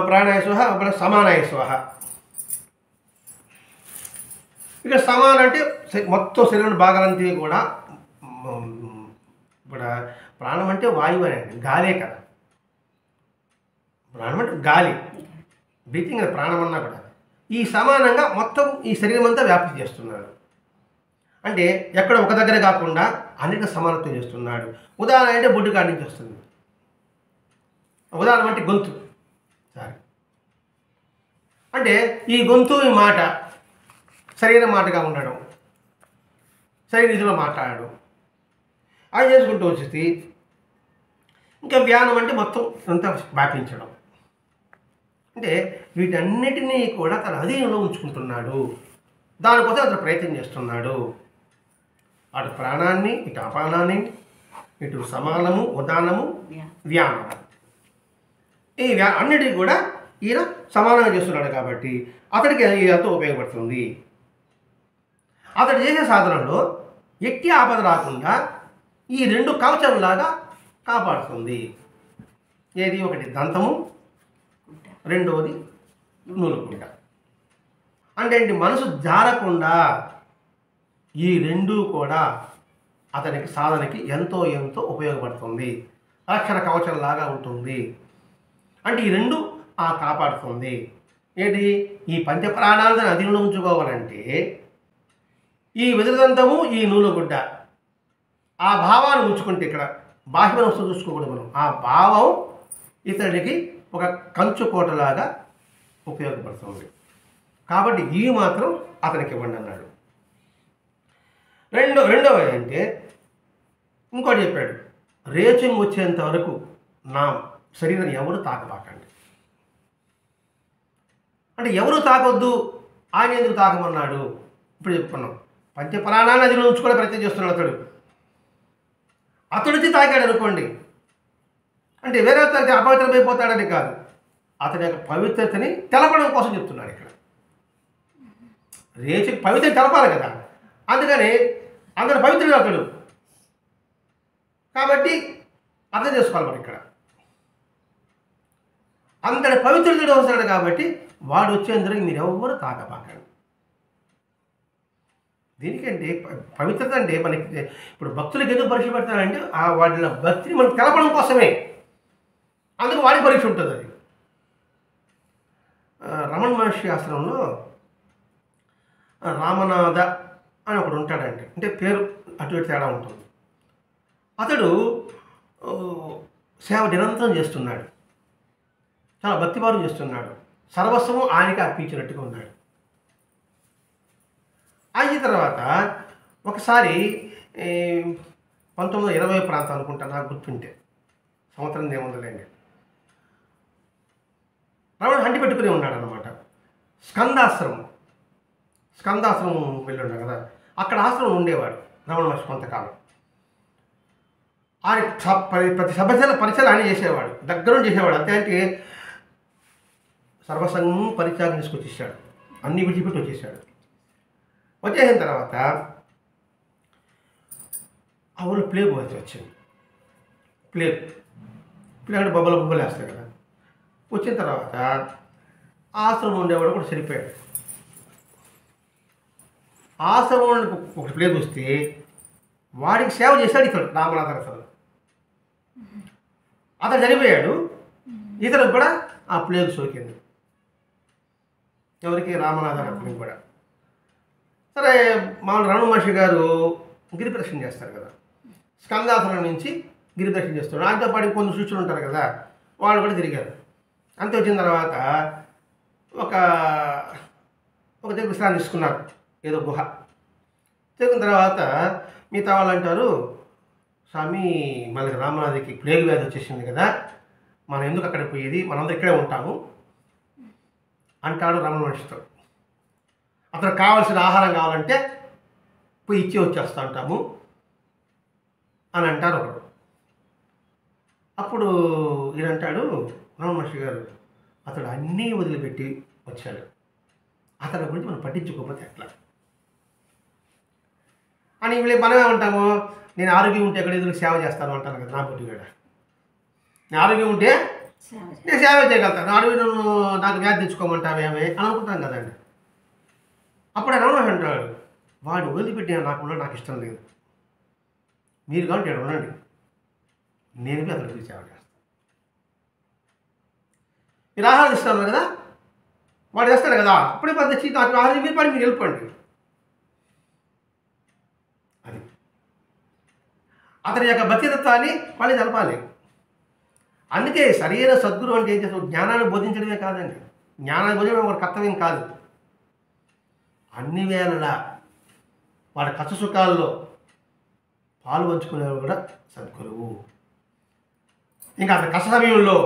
ప్రాణాయ స్వాహ సమానాయ స్వాహ. ఇక్కడ సమానం అంటే మొత్తం శరీరం భాగాలంతా కూడా ఇప్పుడు ప్రాణం అంటే వాయువు అండి, గాలే కదా. ప్రాణం అంటే గాలి, బ్రీతింగ్ కదా ప్రాణం అన్నా కూడా. ఈ సమానంగా మొత్తం ఈ శరీరం అంతా వ్యాప్తి చేస్తున్నాడు. అంటే ఎక్కడ ఒక దగ్గర కాకుండా అన్నిటి సమానత్వం చేస్తున్నాడు. ఉదాహరణ అంటే బొడ్డు కాడి నుంచి వస్తుంది. ఉదాహరణ అంటే గొంతు. సరే, అంటే ఈ గొంతు ఈ మాట శరీరం మాటగా ఉండడం, శరీర రీతిలో మాట్లాడడం, అది చేసుకుంటూ వచ్చేసి ఇంకా వ్యానం అంటే మొత్తం అంతా వ్యాపించడం. అంటే వీటన్నిటినీ కూడా తన అధీనంలో ఉంచుకుంటున్నాడు. దానికోసం అతను ప్రయత్నం చేస్తున్నాడు. అటు ప్రాణాన్ని, ఇటు అపానాన్ని, ఇటు సమానము, ఉదానము, వ్యానము, ఈ అన్నిటికీ కూడా ఈయన సమానంగా చేస్తున్నాడు. కాబట్టి అతడికి ఎంతో ఉపయోగపడుతుంది. అతడు చేసే సాధనలో ఎట్టి ఆపద రాకుండా ఈ రెండు కవచంలాగా కాపాడుతుంది. ఏది? ఒకటి దంతము, రెండవది నూలుకుంట. అంటే మనసు జారకుండా ఈ రెండూ కూడా అతనికి సాధనకి ఎంతో ఎంతో ఉపయోగపడుతుంది. రక్షణ కవచంలాగా ఉంటుంది. అంటే ఈ రెండు కాపాడుతుంది. ఏంటి? ఈ పంచప్రాణాలను అధీనంలో ఉంచుకోవాలంటే ఈ వెదురుదంతము, ఈ నూలుగుడ్డ, ఆ భావాన్ని ఉంచుకుంటే ఇక్కడ బాహ్యమైన వస్తువు చూసుకోకూడదు మనం. ఆ భావం ఇతడికి ఒక కంచు కోటలాగా ఉపయోగపడుతుంది. కాబట్టి ఇవి మాత్రం అతనికి ఇవ్వండి అన్నాడు. రెండవది అంటే ఇంకోటి చెప్పాడు, రేచింగ్ వచ్చేంత వరకు నా శరీరం ఎవరు తాకబాకండి. అంటే ఎవరు తాకొద్దు, ఆయన ఎందుకు తాకమన్నాడు? ఇప్పుడు చెప్పుకున్నాం. పంచప్రాణాన్ని అది ఉంచుకోవడం ప్రయత్నం చేస్తున్నాడు అతడికి తాకాడు అనుకోండి, అంటే వేరే తాకితే అపవిత్రమైపోతాడని కాదు, అతని యొక్క పవిత్రతని తెలపడం కోసం చెప్తున్నాడు ఇక్కడ. రేచికి పవిత్రత తెలపాలి కదా, అందుకని అందరు పవిత్రుడు అతడు. కాబట్టి అర్థం చేసుకోవాలి మనం ఇక్కడ. అంతటి పవిత్రుడు వస్తాడు కాబట్టి వాడు వచ్చేందుకు మీరు ఎవ్వరు తాకబాకండి. దీనికంటే పవిత్రత అంటే మనకి ఇప్పుడు భక్తులకు ఎందుకు పరీక్ష పెడతారంటే వాళ్ళ భక్తిని మనకు తెలపడం కోసమే. అందుకు వాడి పరీక్ష ఉంటుంది. అది రమణ మహర్షి ఆశ్రమంలో రామనాథ అని ఒకడు ఉంటాడంటే, అంటే పేరు అటు ఇటు తేడా ఉంటుంది. అతడు సేవ నిరంతరం చేస్తున్నాడు, చాలా భక్తిభావం చేస్తున్నాడు, సర్వస్వము ఆయనకి అర్పించినట్టుగా ఉన్నాడు. అయిన తర్వాత ఒకసారి 1920 ప్రాంతం అనుకుంటా, నాకు గుర్తుంటే, సంవత్సరం ఏముందలేండి, రమణ హంటి పెట్టుకుని ఉన్నాడు అనమాట. స్కందాశ్రమం వెళ్ళి ఉన్నాడు కదా, అక్కడ ఆశ్రమం ఉండేవాడు రమణ మహర్షి కొంతకాలం. ఆయన ప్రతి పరిచయాలు ఆయన చేసేవాడు, దగ్గరుండి చేసేవాడు. అంతే అంటే సర్వసంగం పరిత్యాగం తీసుకొచ్చేసాడు, అన్ని విడిచిపెట్టి వచ్చేసాడు. వచ్చేసిన తర్వాత ఆ ఊళ్ళో ప్లేగ్ వచ్చింది. ప్లేగ్ అంటే బొబ్బలు వేస్తాయి కదా. వచ్చిన తర్వాత ఆశ్రమం ఉండేవాడు కూడా చనిపోయాడు. ఆశ్రమానికి ఒక ప్లేగ్ వస్తే వాడికి సేవ చేశాడు ఇతడు, రామనాథ అతను. అతను చనిపోయాడు, ఇతను కూడా ఆ ప్లేగ్ సోకింది. ఎవరికి? రామనాథ అతనికి కూడా. సరే, మామూలు రమణ మహర్షి గారు గిరి ప్రదక్షిణ చేస్తారు కదా, స్కందాసనం నుంచి గిరి ప్రదక్షిణ చేస్తారు. ఆయనతో పాటు కొందరు శిష్యులు ఉంటారు కదా, వాళ్ళు కూడా తిరిగారు. అంతే వచ్చిన తర్వాత ఒక దగ్గర విశ్రాంతి తీసుకున్నారు, ఏదో గుహ. తిరిగిన తర్వాత మిగతా వాళ్ళు అంటారు, స్వామి మనకి రామనాథకి ప్లేగ్ వ్యాధి వచ్చేసింది కదా, మనం ఎందుకు అక్కడికి పోయేది, మనందరూ ఇక్కడే ఉంటాము అంటాడు రమణ మహర్షితో. అతనికి కావాల్సిన ఆహారం కావాలంటే పోయి ఇచ్చి వచ్చేస్తూ ఉంటాము అని అంటారు ఒకడు. అప్పుడు ఈయనంటాడు, రమణ మహర్షి గారు, అతడు అన్నీ వదిలిపెట్టి వచ్చాడు, అతని గురించి మనం పట్టించుకోకపోతే ఎట్లా అని మనమే ఉంటాము. నేను ఆరోగ్యం ఉంటే ఎక్కడ ఎదురు సేవ చేస్తాను అంటాను కదా నా బుద్ధిగాడ. నేను ఆరోగ్యం ఉంటే నేను సేవ చేయగలుగుతాను, ఆరోగ్యం నాకు వ్యాధి తెచ్చుకోమంటావేమే అని అనుకుంటాను కదండి. అప్పుడు రమణ అంటాడు, వాడు వదిలిపెట్టిన నాకు ఇష్టం లేదు, మీరు కాబట్టి ఇక్కడ ఉండండి, నేను అతనికి సేవ చేస్తాను. మీరు ఆరాధిస్తాను కదా, వాడు చేస్తాడు కదా, అప్పుడే పద్ధతి నాకు ఆహారం మీరు పడి మీరు వెళ్ళిపోండి. అది అతని యొక్క భక్తితత్వాన్ని వాళ్ళు తెలపాలి. అందుకే సరైన సద్గురు అంటే ఏం చేస్తాం, జ్ఞానాన్ని బోధించడమే కాదండి, జ్ఞానాన్ని బోధించడం ఒక కర్తవ్యం కాదు. అన్ని వేళలా వాడి కష్ట సుఖాల్లో పాలు పంచుకునేవాడు కూడా సద్గురువు. ఇంకా అతని కష్ట సమయంలో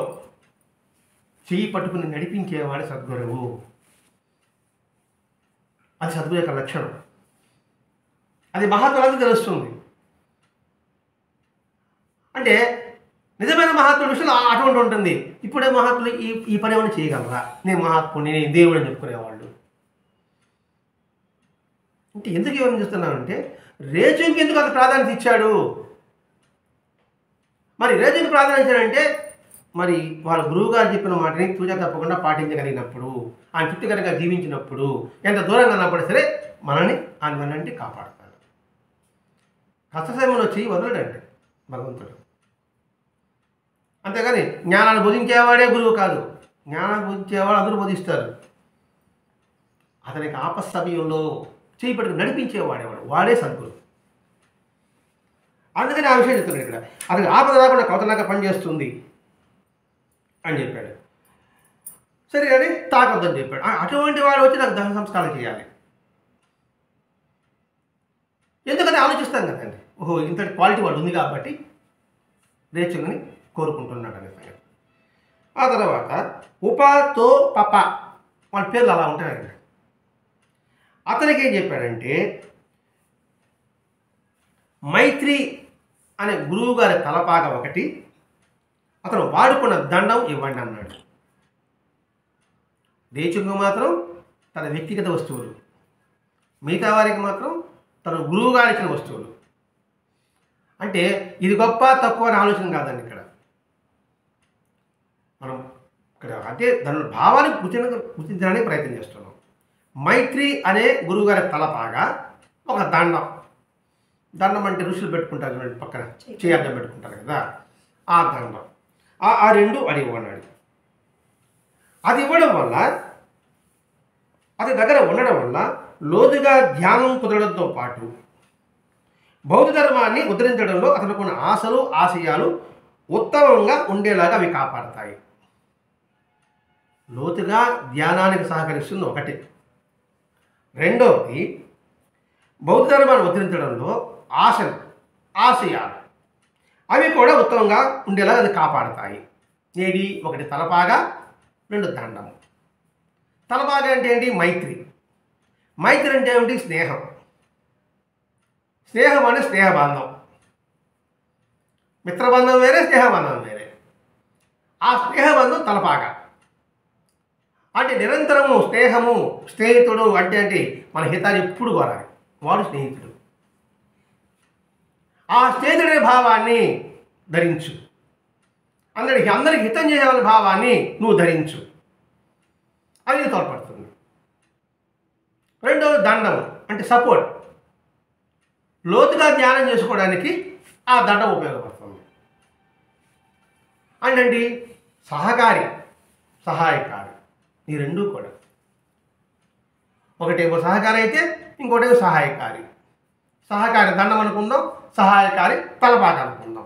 చెయ్యి పట్టుకుని నడిపించేవాడు సద్గురువు. అది సద్గురు యొక్క లక్షణం. అది మహాత్ములకు తెలుస్తుంది. అంటే నిజమైన మహాత్ముల విషయంలో అటువంటి ఉంటుంది. ఇప్పుడే మహాత్ములు ఈ పని ఏమైనా చేయగలరా, నేను మహాత్ముని, నేను దేవుడు అని చెప్పుకునేవాళ్ళు. అంటే ఎందుకు ఏమని చూస్తున్నానంటే, రేజుకి ఎందుకు అంత ప్రాధాన్యత ఇచ్చాడు? మరి రేజుకి ప్రాధాన్యత ఇచ్చాడంటే, మరి వాళ్ళ గురువు గారు చెప్పిన మాటని తూచా తప్పకుండా పాటించగలిగినప్పుడు, ఆయన చుట్టుకరగా జీవించినప్పుడు, ఎంత దూరంగా ఉన్నప్పుడు సరే మనల్ని ఆయన వెనంటి కాపాడతాడు. కష్ట సమయంలో చెయ్యి వదలడండి భగవంతుడు. అంతేగాని జ్ఞానాన్ని బోధించేవాడే గురువు కాదు, జ్ఞానాన్ని బోధించేవాడు అందరూ బోధిస్తారు. అతనికి ఆపస్సమయంలో చేయి పట్టుకుని నడిపించేవాడేవాడు, వాడే సద్గురు. అందుకని ఆ విషయం చెప్తున్నాడు ఇక్కడ. అతనికి ఆపద రాకుండా కవతలాగా పనిచేస్తుంది అని చెప్పాడు. సరే కానీ తాకొద్దని చెప్పాడు. అటువంటి వాడు వచ్చి నాకు దహన సంస్కారం చేయాలి. ఎందుకని ఆలోచిస్తాం కదండి, ఓహో ఇంతటి క్వాలిటీ వాడు ఉంది కాబట్టి రేచుని కోరుకుంటున్నాడు అనే సంగతి. ఆ తర్వాత ఉపతో పప వాళ్ళ పేర్లు అలా ఉంటాయండి. అతనికి ఏం చెప్పాడంటే, మైత్రి అనే గురువు గారి తలపాగ ఒకటి, అతను వాడుకున్న దండం ఇవ్వండి అన్నాడు. రేచుకు మాత్రం తన వ్యక్తిగత వస్తువులు, మిగతా వారికి మాత్రం తన గురువు గారు ఇచ్చిన వస్తువులు. అంటే ఇది గొప్ప తక్కువ అని ఆలోచన కాదండి ఇక్కడ. మనం ఇక్కడ అంటే దాని భావాన్ని గుర్తించడానికి ప్రయత్నం చేస్తున్నాం. మైత్రి అనే గురువుగారి తలపాగా ఒక దండం. దండం అంటే ఋషులు పెట్టుకుంటారు చూడండి, పక్కన చేయర్థం పెట్టుకుంటారు కదా, ఆ దండం. ఆ రెండు అది ఇవ్వన్నాడు. అది ఇవ్వడం వల్ల, అది దగ్గర ఉండడం వల్ల లోతుగా ధ్యానం కుదరడంతో పాటు బౌద్ధ ధర్మాన్ని ఉద్ధరించడంలో అతనుకున్న ఆశలు ఆశయాలు ఉత్తమంగా ఉండేలాగా అవి కాపాడతాయి. లోతుగా ధ్యానానికి సహకరిస్తుంది ఒకటి. రెండవది బౌద్ధ ధర్మాన్ని ఉద్ధరించడంలో ఆశయాలు అవి కూడా ఉత్తమంగా ఉండేలా అది కాపాడతాయి. ఏది? ఒకటి తలపాగా, రెండు దండము. తలపాగా అంటే ఏంటి? మైత్రి. మైత్రి అంటే ఏమిటి? స్నేహం. స్నేహం అంటే స్నేహబంధం. మిత్రబంధం వేరే, స్నేహబంధం వేరే. ఆ స్నేహబంధం తలపాగా. అంటే నిరంతరము స్నేహము, స్నేహితుడు అంటే మన హితాన్ని ఎప్పుడు కోరాలి, వాడు స్నేహితుడు. ఆ స్నేహితుడే భావాన్ని ధరించు, అందరికి హితం చేయాలనే భావాన్ని నువ్వు ధరించు, అది తోడ్పడుతుంది. రెండవది దండం అంటే సపోర్ట్. లోతుగా ధ్యానం చేసుకోవడానికి ఆ దండం ఉపయోగపడుతుంది. అంటే సహకారి, సహాయకారి, ఈ రెండూ కూడా. ఒకటేమో సహకారి అయితే ఇంకోటేమో సహాయకారి. సహకారి దండం అనుకుందాం, సహాయకారి తలపాగా అనుకుందాం.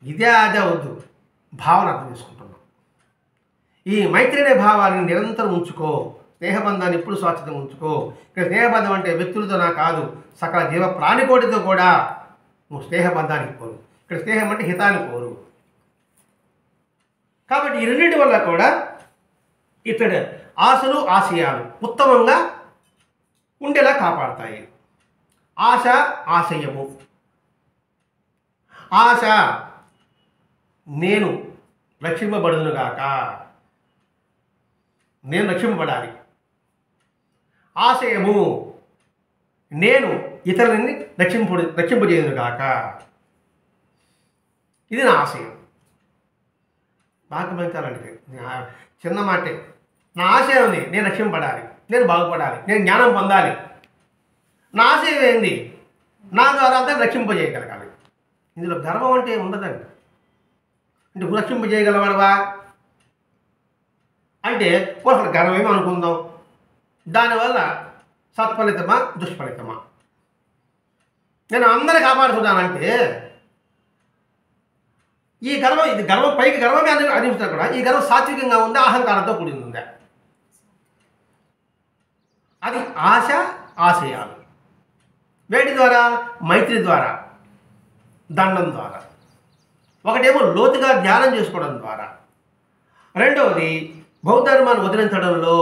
ఇదే అదే వద్దు, భావన అర్థం చేసుకుంటున్నాం. ఈ మైత్రి అనే భావాన్ని నిరంతరం ఉంచుకో, స్నేహబంధాన్ని ఎప్పుడు స్వచ్ఛతంగా ఉంచుకో. ఇక్కడ స్నేహబంధం అంటే వ్యక్తులతోనా కాదు, సకల జీవ ప్రాణికోటితో కూడా నువ్వు స్నేహబంధానికి కోరు. ఇక్కడ స్నేహం అంటే హితాన్ని కోరు. కాబట్టి ఈ రెండింటి వల్ల కూడా ఇతడు ఆశలు ఆశయాలు ఉత్తమంగా ఉండేలా కాపాడతాయి. ఆశ ఆశయము. ఆశ నేను రక్షింపబడునుగాక, నేను రక్షింపబడాలి. ఆశయము నేను ఇతరులని రక్షింపజేయును గాక. ఇది నా ఆశయం. బాగా గమనించాలండి, చిన్న మాటే. నా ఆశయం ఉంది, నేను రక్షింపడాలి, నేను బాగుపడాలి, నేను జ్ఞానం పొందాలి. నా ఆశయం ఏంది? నా ద్వారా అంతా రక్షింపజేయగలగాలి. ఇందులో గర్వం అంటే ఉండదండి. అంటే రక్షింపజేయగలవాడవా అంటే ఒకటి గర్వమేమో అనుకుందాం. దానివల్ల సత్ఫలితమా దుష్ఫలితమా? నేను అందరినీ కాపాడుతున్నానంటే ఈ గర్వం, ఇది గర్వం, పైకి గర్వమే అనిపిస్తున్నా కూడా ఈ గర్వం సాత్వికంగా ఉందా, అహంకారంతో కూడింది ఉందా? అది ఆశ, ఆశయాలు. వేటి ద్వారా? మైత్రి ద్వారా, దండం ద్వారా. ఒకటేమో లోతుగా ధ్యానం చేసుకోవడం ద్వారా. రెండవది బౌద్ధ ధర్మాన్ని వదిలించడంలో.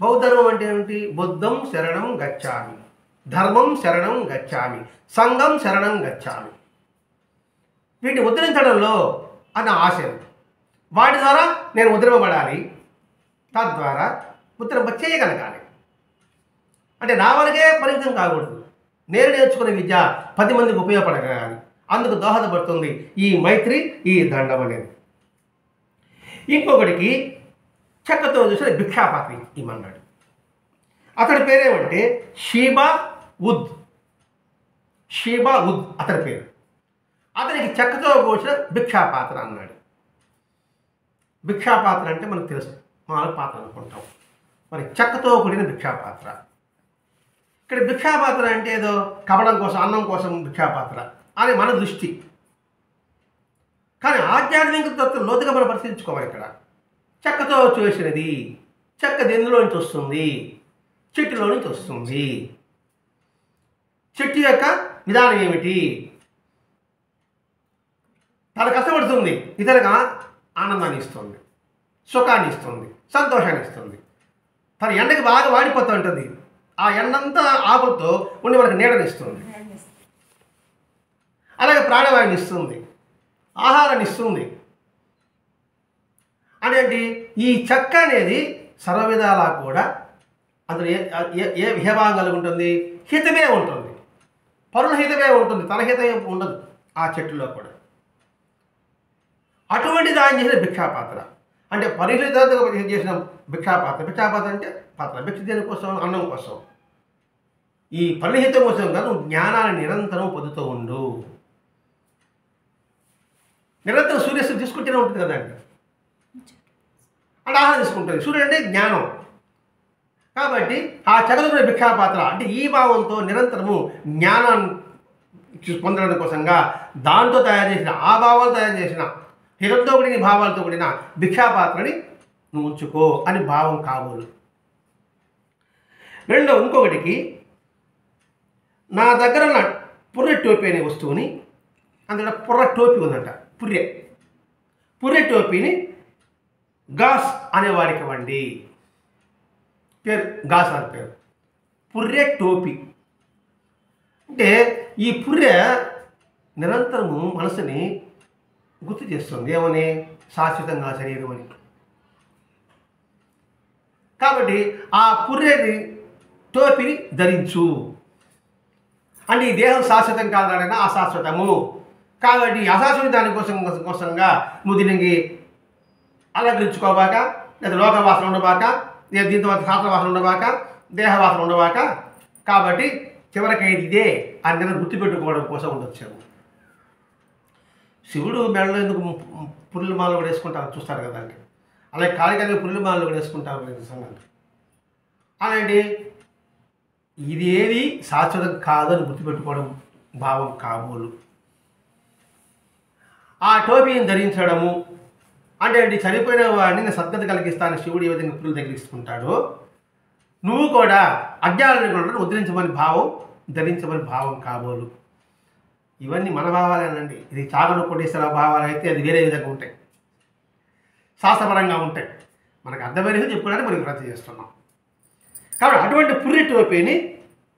బౌద్ధ ధర్మం అంటే ఏమిటి? బుద్ధం శరణం గచ్చామి, ధర్మం శరణం గచ్చామి, సంఘం శరణం గచ్చామి. వీటిని ఉద్ధరించడంలో అన్న ఆశయం. వాటి ద్వారా నేను ఉద్ధరింపబడాలి, తద్వారా ఉద్ధరింప చేయగలగాలి. అంటే నా వరకే పరిమితం కాకూడదు. నేను నేర్చుకునే విద్య 10 మందికి ఉపయోగపడగలగాలి. అందుకు దోహదపడుతుంది ఈ మైత్రి, ఈ దండం అనేది. ఇంకొకటికి చెక్కతో చూసిన భిక్షాపాత్రి ఇమ్మన్నాడు. అతడి పేరేమంటే షీబా ఉద్. షీబా ఉద్ అతడి పేరు. అతనికి చెక్కతో పోసిన భిక్షాపాత్ర అన్నాడు. భిక్షాపాత్ర అంటే మనకు తెలుసు, మామూలు పాత్ర అనుకుంటాం. మరి చెక్కతో కూడిన భిక్షాపాత్ర. ఇక్కడ భిక్షాపాత్ర అంటే ఏదో కపడం కోసం, అన్నం కోసం భిక్షాపాత్ర అని మన దృష్టి. కానీ ఆధ్యాత్మిక తత్వం లోతుగా మనం పరిశీలించుకోవాలి. ఇక్కడ చెక్కతో చేసినది. చెక్క ఎందులో నుంచి వస్తుంది? చెట్టులో నుంచి వస్తుంది. చెట్టు యొక్క విధానం ఏమిటి? తను కష్టపడుతుంది, ఇతరుగా ఆనందాన్ని ఇస్తుంది, సుఖాన్ని ఇస్తుంది, సంతోషాన్ని ఇస్తుంది. తన ఎండకి బాగా వాడిపోతూ ఉంటుంది. ఆ ఎండంతా ఆకులతో ఉండి మనకు నీడనిస్తుంది. అలాగే ప్రాణవాయుని ఇస్తుంది, ఆహారాన్ని ఇస్తుంది. అనేది ఈ చెక్క అనేది సర్వవిధాలా కూడా అందులో ఏ విహభాగం కలిగి ఉంటుంది? హితమే ఉంటుంది. పరుల హితమే ఉంటుంది, తన హితమే ఉండదు ఆ చెట్టులో కూడా. అటువంటి దాన్ని చేసిన భిక్షాపాత్ర అంటే పరిహితంగా చేసిన భిక్షాపాత్ర. భిక్షాపాత్ర అంటే పాత్ర. భిక్ష దేని కోసం? అన్నం కోసం. ఈ పరిహితం కోసం కాదు, జ్ఞానాన్ని నిరంతరం పొందుతూ ఉండు. నిరంతరం సూర్యస్థితి తీసుకుంటూనే ఉంటుంది కదండి, అంటే ఆహారం తీసుకుంటుంది. సూర్యుడు అంటే జ్ఞానం. కాబట్టి ఆ చగలుకునే భిక్షాపాత్ర అంటే ఈ భావంతో నిరంతరము జ్ఞానాన్ని పొందడం కోసంగా దాంతో తయారు చేసిన, ఆ భావాలు తయారు చేసిన, హితంతో కూడిన భావాలతో కూడిన భిక్షాపాత్రని నువ్వు ఉంచుకో అని భావం కాబోలు. ఇంకొకటికి నా దగ్గర ఉన్న పుర్రె టోపీ అనే వస్తువుని, అందులో పుర్ర టోపీ ఉందంట, పుర్రె టోపీని గాస్ అనేవాడికి ఇవ్వండి. పేరు గాస్ అని పేరు. పుర్రె టోపీ అంటే ఈ పుర్రె నిరంతరము మనసుని గుర్తు చేస్తుంది. ఏమని? శాశ్వతంగా శరీరం అని. కాబట్టి ఆ పుర్రెని టోపీని ధరించు. అంటే ఈ దేహం శాశ్వతం కాదనైనా అశాశ్వతము. కాబట్టి అశాశ్వత దానికోసంగా నువ్వు దీనికి అలంకరించుకోబాక, లేదా లోకవాసన ఉండబాక, లేదా దీంతో శాస్త్రవాసన ఉండబాక, దేహవాసన ఉండబాక. కాబట్టి చివరికి ఇదే అని నేను గుర్తుపెట్టుకోవడం కోసం ఉండొచ్చాము. శివుడు మెడలో ఎందుకు పుర్రెల మాలలు కూడా వేసుకుంటారు చూస్తారు కదండి. అలాగే కాళికగా పుర్రెల మాలలు కూడా వేసుకుంటారు సంగతి. అలాంటి ఇది ఏది శాశ్వతం కాదని గుర్తుపెట్టుకోవడం భావం కాబోలు. ఆ టోపీని ధరించడము అంటే చనిపోయిన వాడిని సద్గతి కలిగిస్తానని శివుడు ఏ విధంగా పురులు తగిలిస్తుంటాడో, నువ్వు కూడా అజ్ఞానాన్ని ఉద్ధరించమని భావం, ధరించమని భావం కాబోలు. ఇవన్నీ మన భావాలేనండి. ఇది చాగలు కోటేశ్వర భావాలు అయితే అది వేరే విధంగా ఉంటాయి, శాస్త్రపరంగా ఉంటాయి. మనకు అర్థమైనది చెప్పుకోవడానికి మనం ప్రయత్నం చేస్తున్నాం. కాబట్టి అటువంటి పుర్రె టోపీని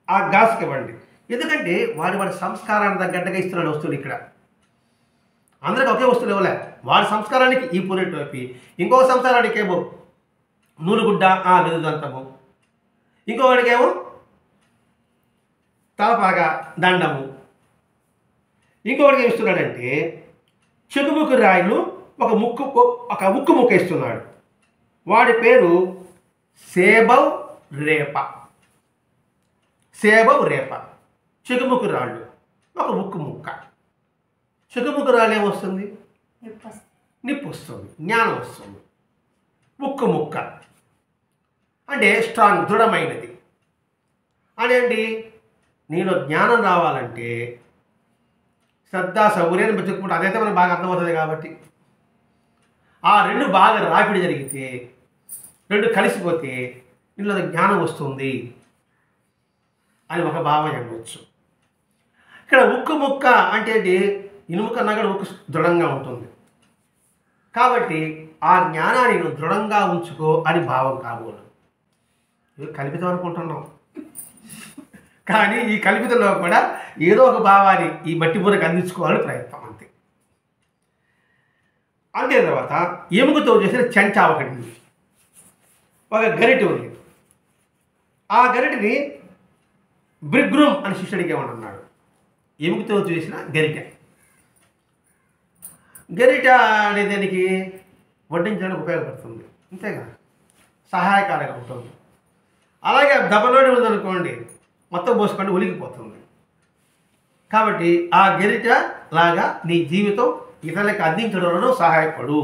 ఆ గాస్కి ఇవ్వండి. ఎందుకంటే వాడి సంస్కారాన్ని తగ్గట్టుగా ఇస్తున్నాడు వస్తువులు. ఇక్కడ అందరికీ ఒకే వస్తువులు ఇవ్వలే. వాడి సంస్కారానికి ఈ పుర్రె టోపీ, ఇంకో సంస్కారానికి ఏమో నూలుగుడ్డ, వెదుదంతము, ఇంకొకటికేమో తలపాగా, దండము. ఇంకొకటి ఏం ఇస్తున్నాడంటే చెకుముకు రాయిలు ఒక ఉక్కు ముక్క ఇస్తున్నాడు. వాడి పేరు సేబవ్ రేప. సేబవ్ రేప, చెకుముకు రాళ్ళు, ఒక ఉక్కు ముక్క. చెకుముకు రాళ్ళు ఏమొస్తుంది? నిప్పు వస్తుంది, జ్ఞానం వస్తుంది. ఉక్కు ముక్క అంటే స్ట్రాంగ్, దృఢమైనది. అదేంటి? నీలో జ్ఞానం రావాలంటే శ్రద్ధ, సౌర్యాన్ని బతుకుంటే అదైతే మనకు బాగా అర్థమవుతుంది. కాబట్టి ఆ రెండు బాగా రాపిడి జరిగితే, రెండు కలిసిపోతే నీలో జ్ఞానం వస్తుంది అని ఒక భావం అనవచ్చు. ఇక్కడ ఉక్కు ముక్క అంటే ఇనుము కన్నా కూడా ఉక్కు దృఢంగా ఉంటుంది. కాబట్టి ఆ జ్ఞానాన్ని నువ్వు దృఢంగా ఉంచుకో అని భావం కాబోలు. కల్పితం అనుకుంటున్నాం, కానీ ఈ కల్పితంలో కూడా ఏదో ఒక భావాన్ని ఈ మట్టి బుర్రకు అందించుకోవాలని ప్రయత్నం అంతే. అంతే తర్వాత ఎముకతో చేసిన చెంచా ఒకటి ఉంది, ఒక గరిటె ఉంది. ఆ గరిటెని బ్రిగ్రూమ్ అని శిష్యుడికి ఏమన్నాడు? ఎముకతో చేసిన గరిటె. గరిటె అనే దానికి వడ్డించడానికి ఉపయోగపడుతుంది, అంతేగా, సహాయకారంగా ఉంటుంది. అలాగే దెబ్బలోనే ఉందనుకోండి, మొత్తం పోసుకొని ఒలిగిపోతుంది. కాబట్టి ఆ గరిటె లాగా నీ జీవితం ఇతరులకు అందించడంలో సహాయపడు.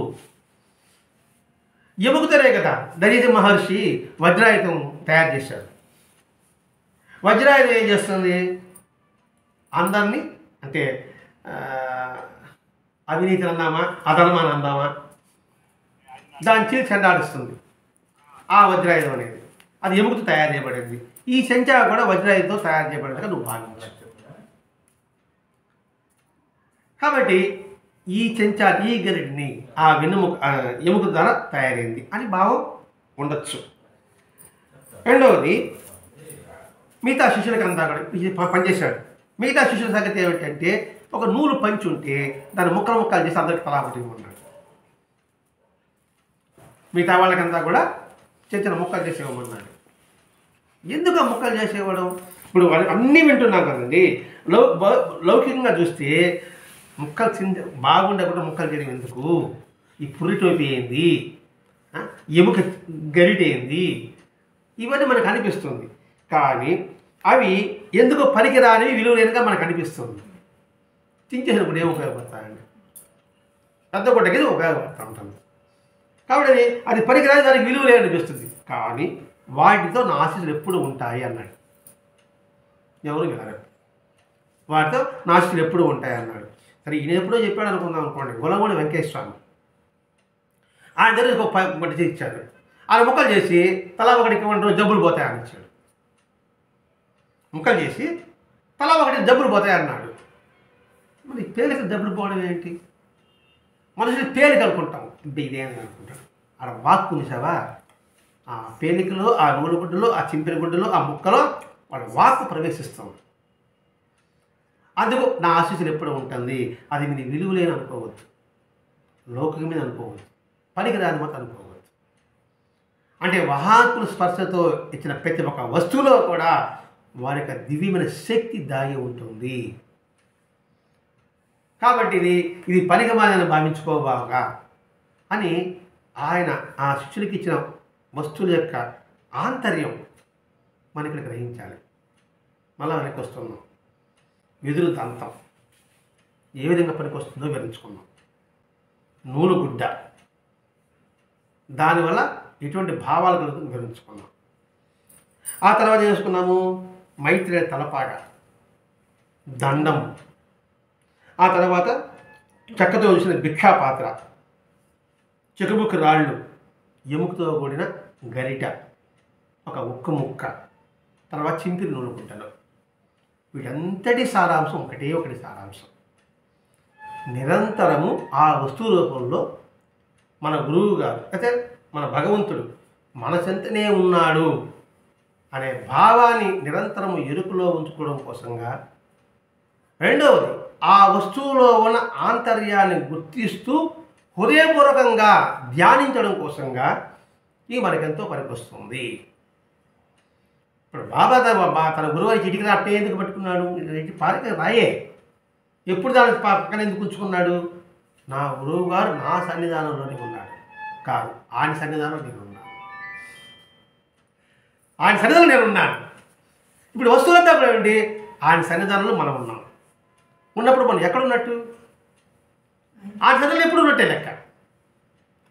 ఎముకతోనే కదా దరీజ మహర్షి వజ్రాయుధం తయారు చేశాడు. వజ్రాయుధం ఏం చేస్తుంది? అందరినీ, అంటే అవినీతిని అందామా, అధర్మాన్ని అందామా, దాన్ని చీల్చి చెండాడుస్తుంది. ఆ వజ్రాయుధం అనేది అది ఎముకతో తయారు చేయబడింది. ఈ చెంచా కూడా వజ్రాయుధంతో తయారు చేయబడినట్టుగా నువ్వు భావించవచ్చు. కాబట్టి ఈ చెంచా, ఈ గరిటిని ఆ ఎముక ద్వారా తయారైంది అని భావం ఉండొచ్చు. రెండవది, మిగతా శిష్యులకంతా కూడా పనిచేశాడు. మిగతా శిష్యుల సంగతి ఏమిటంటే ఒక నూలు పంచి ఉంటే దాన్ని ముక్కలు ముక్కలు చేసి అందరికి తలాపటి ఉన్నాడు. మిగతా వాళ్ళకంతా కూడా చిన్న చిన్న ముక్కలు చేసేవమన్నాడు. ఎందుకు ఆ ముక్కలు చేసేవాడు? ఇప్పుడు అన్నీ వింటున్నాం కదండి. లౌకికంగా చూస్తే ముక్కలు బాగుండకుండా ముక్కలు చేయడం ఎందుకు? ఈ పురి టోపీ ఏంది, ఎముక గరిటె ఏంది, ఇవన్నీ మనకు అనిపిస్తుంది. కానీ అవి ఎందుకు పనికిరానివి, విలువలేనిగా మనకు అనిపిస్తుంది. చించేసినప్పుడు ఏమి ఉపయోగపడతాయండి? పెద్ద గుడ్డకి ఉపయోగపడుతూ ఉంటుంది. కాబట్టి అది పనికిరాని, దానికి విలువ లేనిపిస్తుంది. కానీ వాటితో నా ఆశీస్సులు ఎప్పుడు ఉంటాయి అన్నాడు. ఎవరు వినరు. వాటితో నా ఆశీస్సులు ఎప్పుడు ఉంటాయి అన్నాడు. సరే, ఈయన ఎప్పుడో చెప్పాడు అనుకుందాం అనుకోండి. గొలగోడి వెంకటేశ్వర ఆయన దగ్గర ఒకటి ఇచ్చాడు. ఆయన ముక్కలు చేసి తలా ఒకటికి ఇవ్వండి, జబ్బులు పోతాయని ఇచ్చాడు. ముక్కలు చేసి తలా ఒకటి జబ్బులు పోతాయి అన్నాడు. మరి తేలిక జబ్బులు పోవడం ఏంటి? మనుషులు తేలిక అనుకుంటాం, ఇదేమని అనుకుంటాడు. ఆడ వాక్కు చూసావా? ఆ పేలికలో, ఆ నూలు గుడ్డలో, ఆ చింపిరి గుడ్డలో, ఆ ముక్కలో వాళ్ళ వాక్కు ప్రవేశిస్తాం. అందుకు నా ఆశీస్సులు ఎప్పుడు ఉంటుంది. అది మీరు విలువలేని అనుకోవద్దు, లౌకిక మీద అనుకోవద్దు, పనికిరాని మొత్తం అనుకోవద్దు. అంటే మహాత్ముల స్పర్శతో ఇచ్చిన ప్రతి ఒక్క వస్తువులో కూడా వారి యొక్క దివ్యమైన శక్తి దాగి ఉంటుంది. కాబట్టి ఇది పనికిమాలని భావించుకోబాగా అని ఆయన ఆ శిష్యులకి ఇచ్చిన వస్తువుల యొక్క ఆంతర్యం మనకి గ్రహించాలి. మళ్ళీ వెనక్కి వస్తున్నాం. వెదురు దంతం ఏ విధంగా పనికి వస్తుందో వివరించుకున్నాం. నూలుగుడ్డ దానివల్ల ఎటువంటి భావాలు కలుగుతుందో వివరించుకున్నాం. ఆ తర్వాత చేసుకున్నాము మైత్రేయ తలపాగా, దండం, ఆ తర్వాత చెక్కతో వచ్చిన భిక్షా పాత్ర, చెకుముకు రాళ్ళు, ఎముకతో కూడిన గరిట, ఒక ఉక్కు ముక్క, తర్వాత చింపిరి నూనె గుంటలు. వీటంతటి సారాంశం ఒకటి సారాంశం. నిరంతరము ఆ వస్తువు రూపంలో మన గురువు గారు అయితే మన భగవంతుడు మన చెంతనే ఉన్నాడు అనే భావాన్ని నిరంతరము ఎరుకలో ఉంచుకోవడం కోసంగా, రెండవది ఆ వస్తువులో ఉన్న ఆంతర్యాన్ని గుర్తిస్తూ హృదయపూర్వకంగా ధ్యానించడం కోసంగా ఇది మనకెంతో పనికొస్తుంది. ఇప్పుడు బాబా తన గురువు చిటికి రాట్టే ఎందుకు పట్టుకున్నాడు? పారిక రాయే. ఎప్పుడు దాని పక్కన ఎందుకు ఉంచుకున్నాడు? నా గురువు గారు నా సన్నిధానంలోనే ఉన్నాడు కాదు, ఆయన సన్నిధానంలో నేను ఉన్నాను, ఆయన సన్నిధానంలో నేను ఉన్నాను. ఇప్పుడు వస్తువులంతా కూడా ఏమిటి? ఆయన సన్నిధానంలో మనం ఉన్నాం. ఉన్నప్పుడు మనం ఎక్కడ ఉన్నట్టు? ఆయన సన్నిధిలో ఎప్పుడు ఉన్నట్టే లెక్క,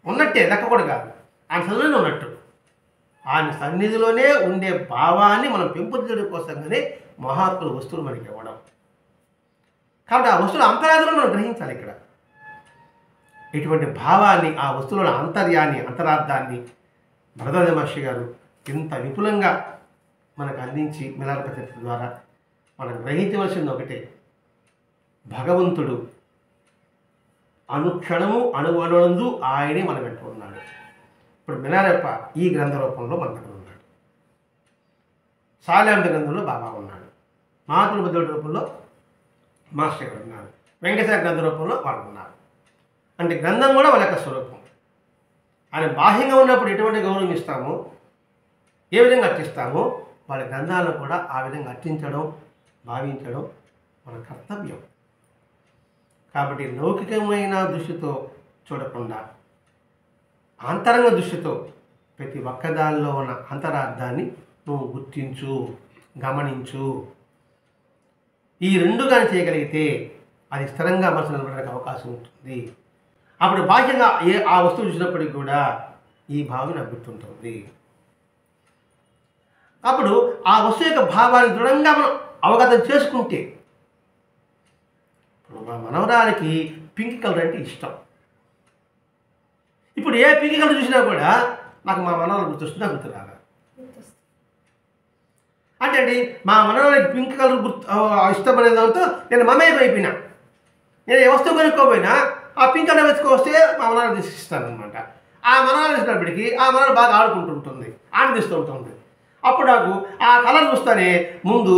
ఉన్నట్టే లెక్క కూడా కాదు, ఆయన సన్నిధిలోనే ఉన్నట్టు. ఆయన సన్నిధిలోనే ఉండే భావాన్ని మనం పెంపొందించడం కోసంగానే మహాత్ములు వస్తువులు మనకి ఇవ్వడం. కాబట్టి ఆ వస్తువుల అంతరార్థాలను మనం గ్రహించాలి. ఇక్కడ ఇటువంటి భావాన్ని, ఆ వస్తువుల ఆంతర్యాన్ని, అంతరార్థాన్ని భరద్వాజ మహర్షి గారు ఇంత విపులంగా మనకు అందించి మిలారపత్రిక ద్వారా మనం గ్రహించవలసింది ఒకటే, భగవంతుడు అనుక్షణము అణువణువందు ఆయనే మన వెంట ఉన్నాడు. ఇప్పుడు మిలారప్ప ఈ గ్రంథ రూపంలో మన దగ్గర ఉన్నాడు, సాల్యాంబ గ్రంథంలో బాబా ఉన్నాడు, మహాత్ముల బుద్ధుడి రూపంలో మాస్టర్ గారు ఉన్నారు, వెంకటేశ్వర గ్రంథ రూపంలో వాళ్ళు ఉన్నారు. అంటే గ్రంథం కూడా వాళ్ళ యొక్క స్వరూపం. ఆయన బాహ్యంగా ఉన్నప్పుడు ఎటువంటి గౌరవం ఇస్తామో, ఏ విధంగా అర్చిస్తామో, వాళ్ళ గ్రంథాలను కూడా ఆ విధంగా అర్చించడం, భావించడం మన కర్తవ్యం. కాబట్టి లౌకికమైన దృష్టితో చూడకుండా అంతరంగ దృష్టితో ప్రతి ఒక్కదానిలో ఉన్న అంతరార్థాన్ని నువ్వు గుర్తించు, గమనించు. ఈ రెండు కానీ చేయగలిగితే అది స్థిరంగా మనసు నిలబడడానికి అవకాశం ఉంటుంది. అప్పుడు బాహ్యంగా ఆ వస్తువు చూసినప్పటికీ కూడా ఈ భావం నాకు గుర్తుంటుంది. అప్పుడు ఆ వస్తువు యొక్క భావాన్ని దృఢంగా మనం అవగతం చేసుకుంటే, ఇప్పుడు మా మనవరాలికి పింక్ కలర్ అంటే ఇష్టం. ఇప్పుడు ఏ పింక్ కలర్ చూసినా కూడా నాకు మా మనవరాలు గుర్తొస్తుందా, గుర్తురాగా? అంటే అండి మా మనవరాలికి పింక్ కలర్ ఇష్టపడే దాంతో నేను మమేకం అయిపోయినా. నేను ఏ వస్తువు కొనుక్కోపోయినా ఆ పింక్ కలర్ వెతుకొస్తే మా మనవరాలు తీసుకిస్తాను అనమాట. ఆ మనవరాలు ఇచ్చినప్పటికీ ఆ మనవరాలు బాగా ఆడుకుంటుంటుంది, ఆనందిస్తూ ఉంటుంది. అప్పుడు నాకు ఆ కలర్ చూస్తేనే ముందు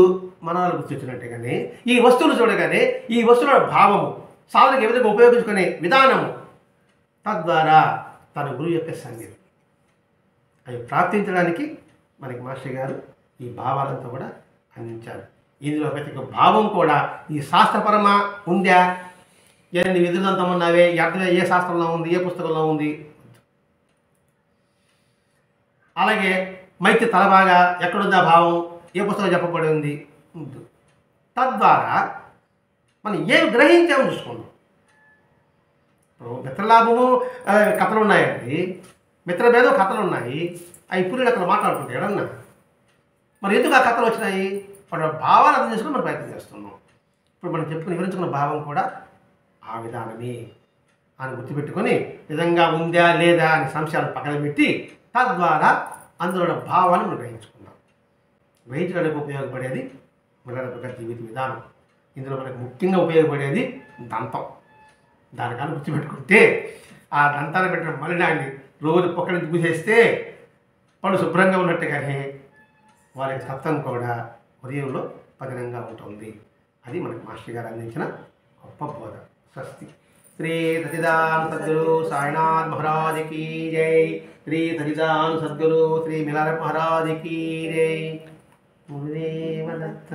మనవరాలు గుర్తొచ్చినట్టే. కానీ ఈ వస్తువులు చూడగానే ఈ వస్తువుల భావము, సాధనకు ఏ విధంగా ఉపయోగించుకునే విధానము, తద్వారా తన గురువు యొక్క సన్నిధి అవి ప్రార్థించడానికి మనకి మాస్టర్ గారు ఈ భావాలంతా కూడా అందించారు. ఇందులో ప్రతి ఒక్క భావం కూడా ఈ శాస్త్రపరమా ఉందా, ఎన్ని విధులంతం ఉన్నావే, అర్థం ఏ శాస్త్రంలో ఉంది, ఏ పుస్తకంలో ఉంది. అలాగే మైత్రి తలబాగా ఎక్కడుందా భావం, ఏ పుస్తకం చెప్పబడి ఉంది. తద్వారా మనం ఏం గ్రహించామని చూసుకుందాం. మిత్రలాభము కథలు ఉన్నాయండి, మిత్రభేదం కథలు ఉన్నాయి. అవి ఇప్పుడు అక్కడ మాట్లాడుకుంటే ఎడన్నా మరి ఎందుకు ఆ కథలు వచ్చినాయి? మన భావాలు అర్థం చేసుకుని మనం ప్రయత్నం చేస్తున్నాం. ఇప్పుడు మనం చెప్పుకుని వివరించుకున్న భావం కూడా ఆ విధానమే అని గుర్తుపెట్టుకొని నిజంగా ఉందా లేదా అనే సంశయాలను పక్కన పెట్టి తద్వారా అందులో భావాన్ని మనం గ్రహించుకుందాం. గ్రహించడానికి ఉపయోగపడేది మిలారప్ప జీవిత విధానం. ఇందులో మనకు ముఖ్యంగా ఉపయోగపడేది దంతం. దానికన్నా గుర్తుపెట్టుకుంటే ఆ దంతాన్ని పెట్టిన మలినాన్ని రోజు పొక్క నుంచి పూసేస్తే పళ్ళు శుభ్రంగా ఉన్నట్టుగానే వారి సత్తం కూడా ఉదయంలో పదిలంగా ఉంటుంది. అది మనకి మాస్టర్ గారు అందించిన గొప్ప బోధ. స్వస్తి. శ్రీ సచిదానంద సద్గురు సాయినాథ్ మహారాజ్ కీ జై. శ్రీ సచిదానంద సద్గురు శ్రీ మిలారప్ప మహారాజ్ కీ జై. గురుదేవ దత్త.